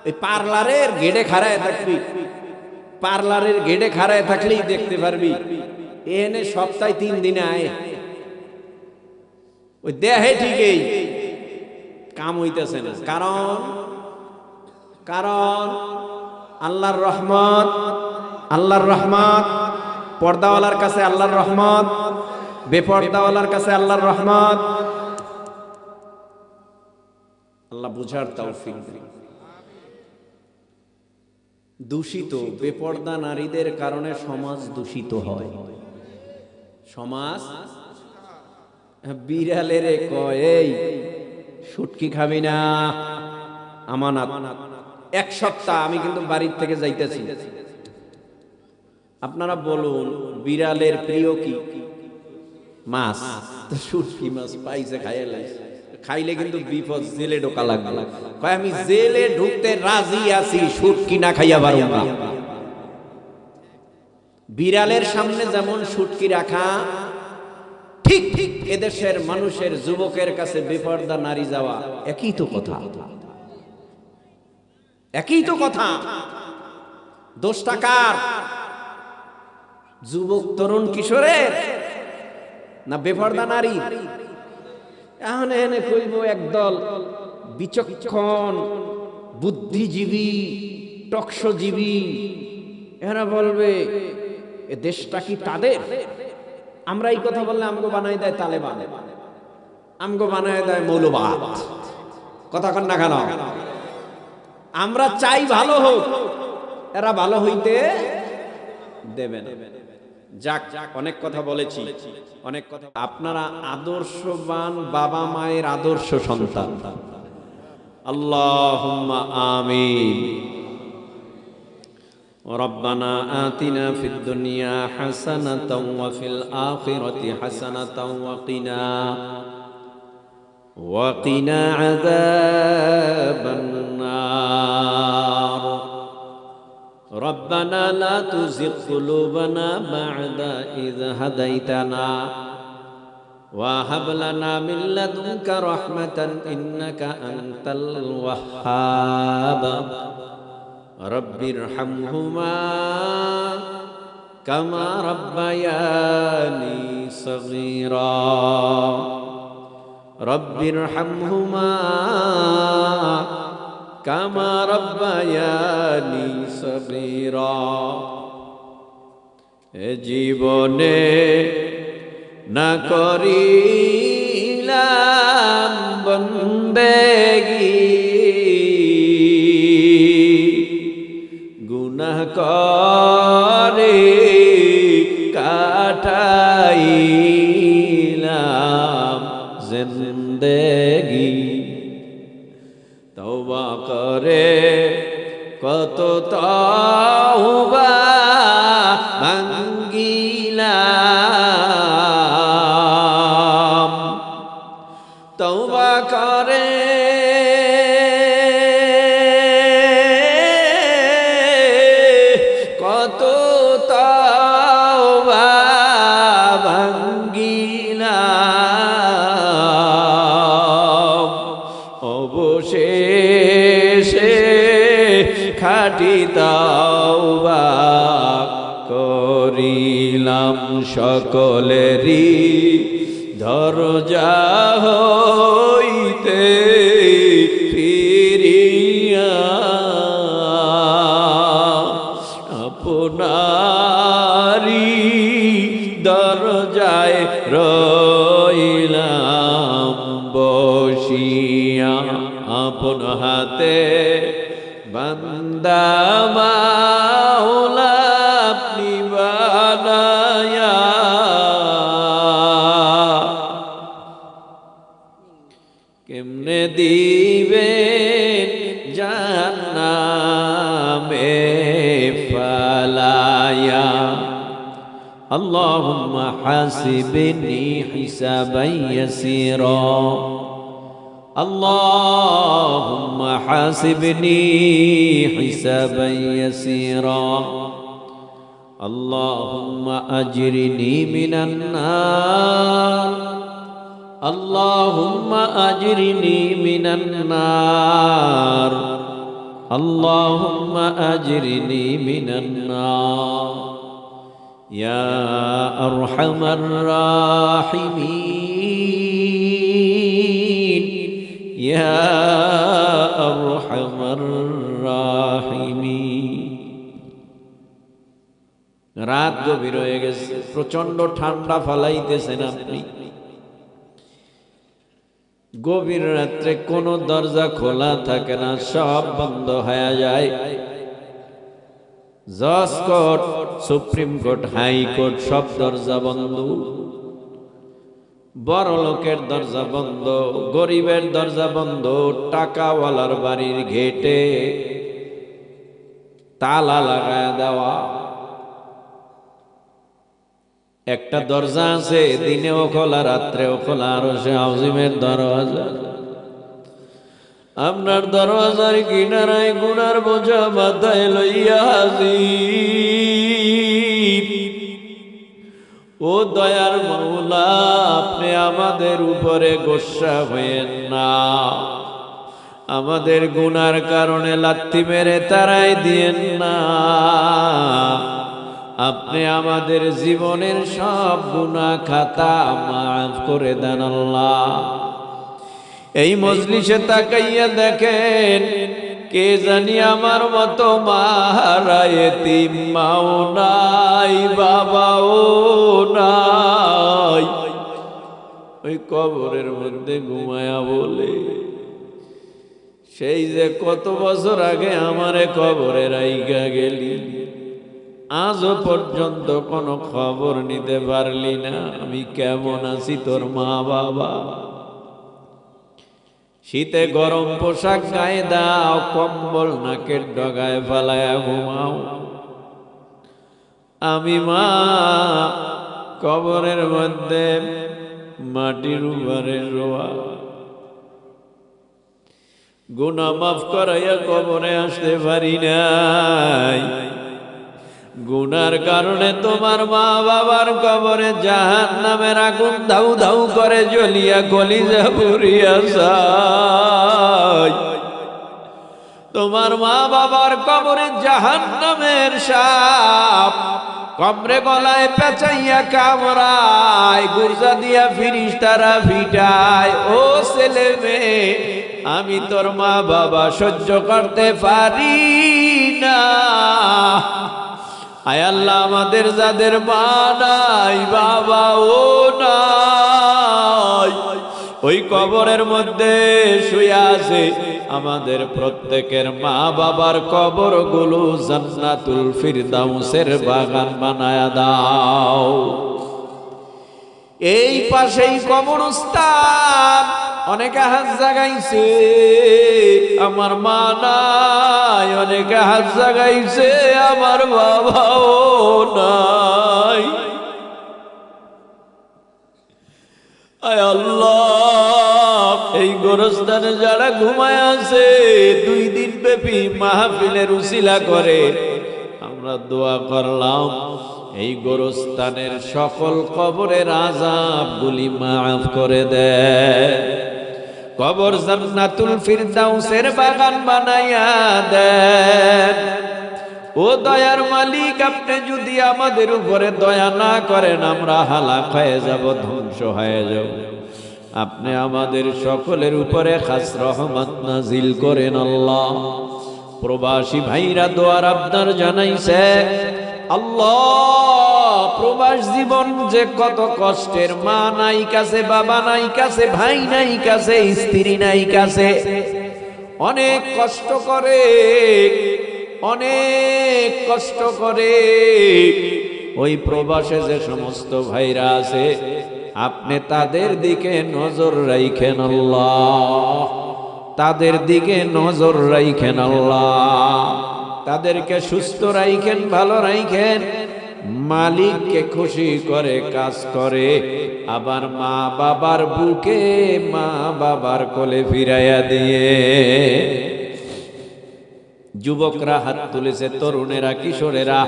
এই পার্লারের গেটে খাড়ায় থাকবি, পার্লারের গেটে খাড়ায় থাকলেই দেখতে পারবি। এনে সপ্তাহে 3 দিনে আয়, ওই দেহে ঠিকই কাম হইতেছে না। কারণ আল্লাহর রহমত, আল্লাহর রহমত, পর্দাওয়ালার কাছে আল্লাহর রহমত, বেপর্দাওয়ালার কাছে আল্লাহর রহমত। আল্লাহ বুঝার তৌফিক দিন। দূষিত বেপর্দা নারীদের কারণে সমাজ দূষিত হয়। সমাজ, বিড়ালের কয়, এই শুটকি খাবি না, আমানত। 1 সপ্তাহ আমি কিন্তু বাড়ির থেকে যাইতেছি। আপনারা বলুন, বিড়ালের প্রিয় কি? মাছ। তো শুটকি মাছ পাইছে, খাইলে কিন্তু বিপদ, জেলে ঢোকা লাগবে। কয়, আমি জেলে ঢুকতে রাজি আছি, শুটকি না খাইয়া পারব না। বিড়ালের সামনে যেমন শুটকি রাখা, ঠিক ঠিক এদেশের মানুষের, যুবকের কাছে বেপর্দা নারী যাওয়া একই তো কথা, একই তো কথা। দোষটা কার? যুবক, তরুণ, কিশোরের না বেপর্দা নারী? এখন এনে কইব একদল বিচক্ষণ, বুদ্ধিজীবী, টকশজীবী, এরা বলবে এ দেশটা কি তাদের? আমরা এই কথা বললে আমগো বানাই দেয় তালেবান, আমগো বানাই দেয় মৌলবাদ। কথা কন না কেন? আমরা চাই ভালো হোক, এরা ভালো হইতে দেবে না। যাক, অনেক কথা বলেছি, অনেক কথা। আপনারা আদর্শবান বাবা মায়ের আদর্শ সন্তান, আল্লাহুম্মা আমিন। রব্বানা আতিনা ফিদ দুনিয়া হাসানাতাও ওয়া ফিল আখিরাতি হাসানাতাও ওয়া কিনা আযাবান নার। ربنا لا تزغ قلوبنا بعد إذ هديتنا وهب لنا من لدنك رحمة إنك أنت الوهاب رب ارحمهما كما ربياني صغيرا رب ارحمهما কামা রব্বায়ানি সগীরা। এ জীবনে না করিলাম বন্দেগী, গুনাহ করে কাটাইলাম জিন্দেগী। তওবা করে কত তওবা ভাঙ্গিলাম, তওবা করে কত তওবা ভাঙ্গিলাম, অবশেষে খাঁটি তওবা করিলাম। সকলেরই দরজা হইতে ফিরিয়া আপনারি দরজায় রইলাম বসিয়া। আপন হাতে বান্দা মাওলা আপনি বানায়া, কেমনে দিবেন জাহান্নামে ফালায়া। আল্লাহুম্মা হাসিবনি হিসাবান ইয়াসীরা, اللهم حاسبني حسابا يسيرا، اللهم أجرني من النار، اللهم أجرني من النار، اللهم أجرني من النار يا أرحم الراحمين يا أرحم الراحمين। রাত গভীর হয়ে গেছে, প্রচন্ড ঠান্ডা ফালাইতেছেন আপনি। গভীর রাত্রে কোনো দরজা খোলা থাকে না, সব বন্ধ হয়ে যায়। জজ court, supreme court, high court সব দরজা বন্ধ। বড় লোকের দরজা বন্ধ, গরিবের দরজা বন্ধ, টাকাওয়ালার বাড়ির গেটে তালা লাগায় দেওয়া। একটা দরজা আছে দিনেও খোলা রাত্রেও খোলা, আরশে আজিমের দরজা। আপনার দরজার কিনারায় গুনার বোঝা মাথায় লইয়া হাজির। ও দয়ার মাওলা, আপনি আমাদের উপরে গোসা হয়েন না, আমাদের গুনার কারণে লাত্তি মেরে তাড়াই দিয়েন না। আপনি আমাদের জীবনের সব গুনাহ খাতা মাফ করে দেন আল্লাহ। এই মজলিসে তাকাইয়া দেখেন, কে জানি আমার মতো মারা এতিম মাও নাই, বাবাও নাই, ওই কবরের মধ্যে ঘুমায়া বলে, সেই যে কত বছর আগে আমারে কবরে রাইখা গেলি, আজও পর্যন্ত কোনো খবর নিতে পারলি না আমি কেমন আছি তোর মা বাবা। শীতে গরম পোশাক গায়ে দাও, কম্বল নাকের ডগায় ফালায়া ঘুমাও। আমি মা কবরের মধ্যে মাটির উপরে রোয়া, গুনাহ মাফ করাইয়া কবরে আসতে পারি নাই। গুনার কারণে তোমার মা বাবার কবরে জাহান্নামের আগুন ধাউ ধাউ করে জ্বলিয়া কলিজা পুড়িয়া যায়। তোমার মা বাবার কবরে জাহান্নামের সাপ কমরে গলায় পেঁচাইয়া কামড়ায়, গুরজা দিয়া ফিরিস্তারা ফিটায়। ও ছেলে মেয়ে, আমি তোর মা বাবা সহ্য করতে পারি না। আয় আল্লাহ, আমাদের যাদের মা নাই বাবা ও নাই, ওই কবরের মধ্যে শুয়ে আছে, আমাদের প্রত্যেকের মা বাবার কবরগুলো জান্নাতুল ফিরদাউসের বাগান বানায়া দাও। এই পাশেই কবরস্থান, অনেকে হাত জাগাইছে আমার মা নাই, অনেকে হাত জাগাইছে আমার বাবাও নাই। আয় আল্লাহ, এই গোরস্থানে যারা ঘুমায় আছে 2 দিন ব্যাপী মাহফিলের উসিলা করে আমরা দোয়া করলাম, এই গোরস্থানের সকল কবরের আযাবগুলি মাফ করে দেয়, কবর জান্নাতুল ফিরদাউসের বাগান বানাইয়া দেন। ও দয়ার মালিক, আপনি যদি আমাদের উপরে দয়া না করেন আমরা হালাক হয়ে যাব, ধ্বংস হয়ে যাব। আপনি আমাদের সকলের উপরে খাস রহমত নাজিল করেন আল্লাহ। প্রবাসী ভাইরা দোয়ার আবদার জানাইছে, আল্লাহ প্রবাস জীবন যে কত কষ্টের, মা নাই কাছে, বাবা নাই কাছে, ভাই নাই কাছে, স্ত্রী নাই কাছে, অনেক কষ্ট করে, অনেক কষ্ট করে। ওই প্রবাসে যে সমস্ত ভাইরা আছে আপনি তাদের দিকে নজর রাখেন আল্লাহ, তাদের দিকে নজর রাখেন আল্লাহ, তাদেরকে সুস্থ রাখেন, ভালো রাখেন, মালিককে খুশি করে কাজ করে, আবার মা বাবার বুকে মা বাবার কোলে ফিরাইয়া দিয়ে। যুবকরা হাত তুলেছে, তরুণেরা, কিশোরেরা,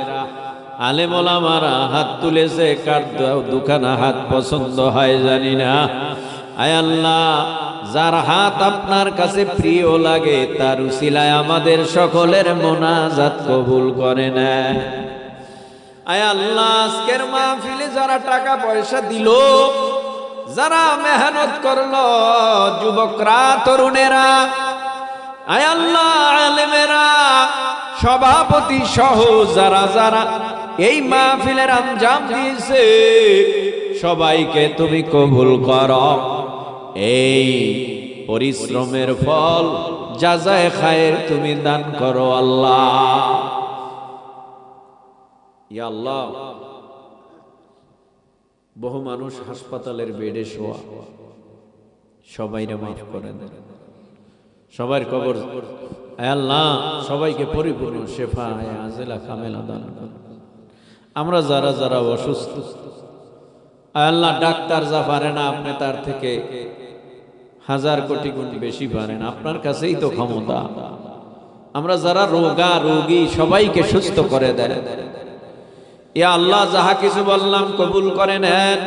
আলেম ওলামারা হাত তুলেছে, কার দুখানা হাত পছন্দ হয় জানি না। আয় আল্লাহ, যার হাত আপনার কাছে প্রিয় লাগে তার উসিলায় আমাদের সকলের মোনাজাত কবুল করে নেয়। আয় আল্লাহ, আজকের মাহফিলে যারা টাকা পয়সা দিল, যারা মেহনত করলো, যুবকরা, তরুণেরা, আয় আল্লাহ আলেমেরা, সভাপতি সহ যারা যারা এই মাহফিলের আঞ্জাম দিয়েছে, সবাইকে তুমি কবুল করো। এই পরিশ্রমের ফল জাযায়ে খায়ের তুমি দান করো আল্লাহ। ইয়া আল্লাহ, বহু মানুষ হাসপাতালের বেডে শোয়া, সবাইরে মাফ করে দেন, সবার কবর আল্লাহ সবাইকে পরিপূর্ণ শেফা আজেলা কামেলা দান করুন। আমরা যারা যারা অসুস্থ, আল্লাহ ডাক্তার যা পারে না আপনি তার থেকে 1000 কোটি গুণ বেশি পারেন, আপনার কাছেই তো ক্ষমতা। আমরা যারা রোগী সবাইকে সুস্থ করে দেন। ইয়া আল্লাহ, যাহা কিছু বললাম কবুল করে নেন।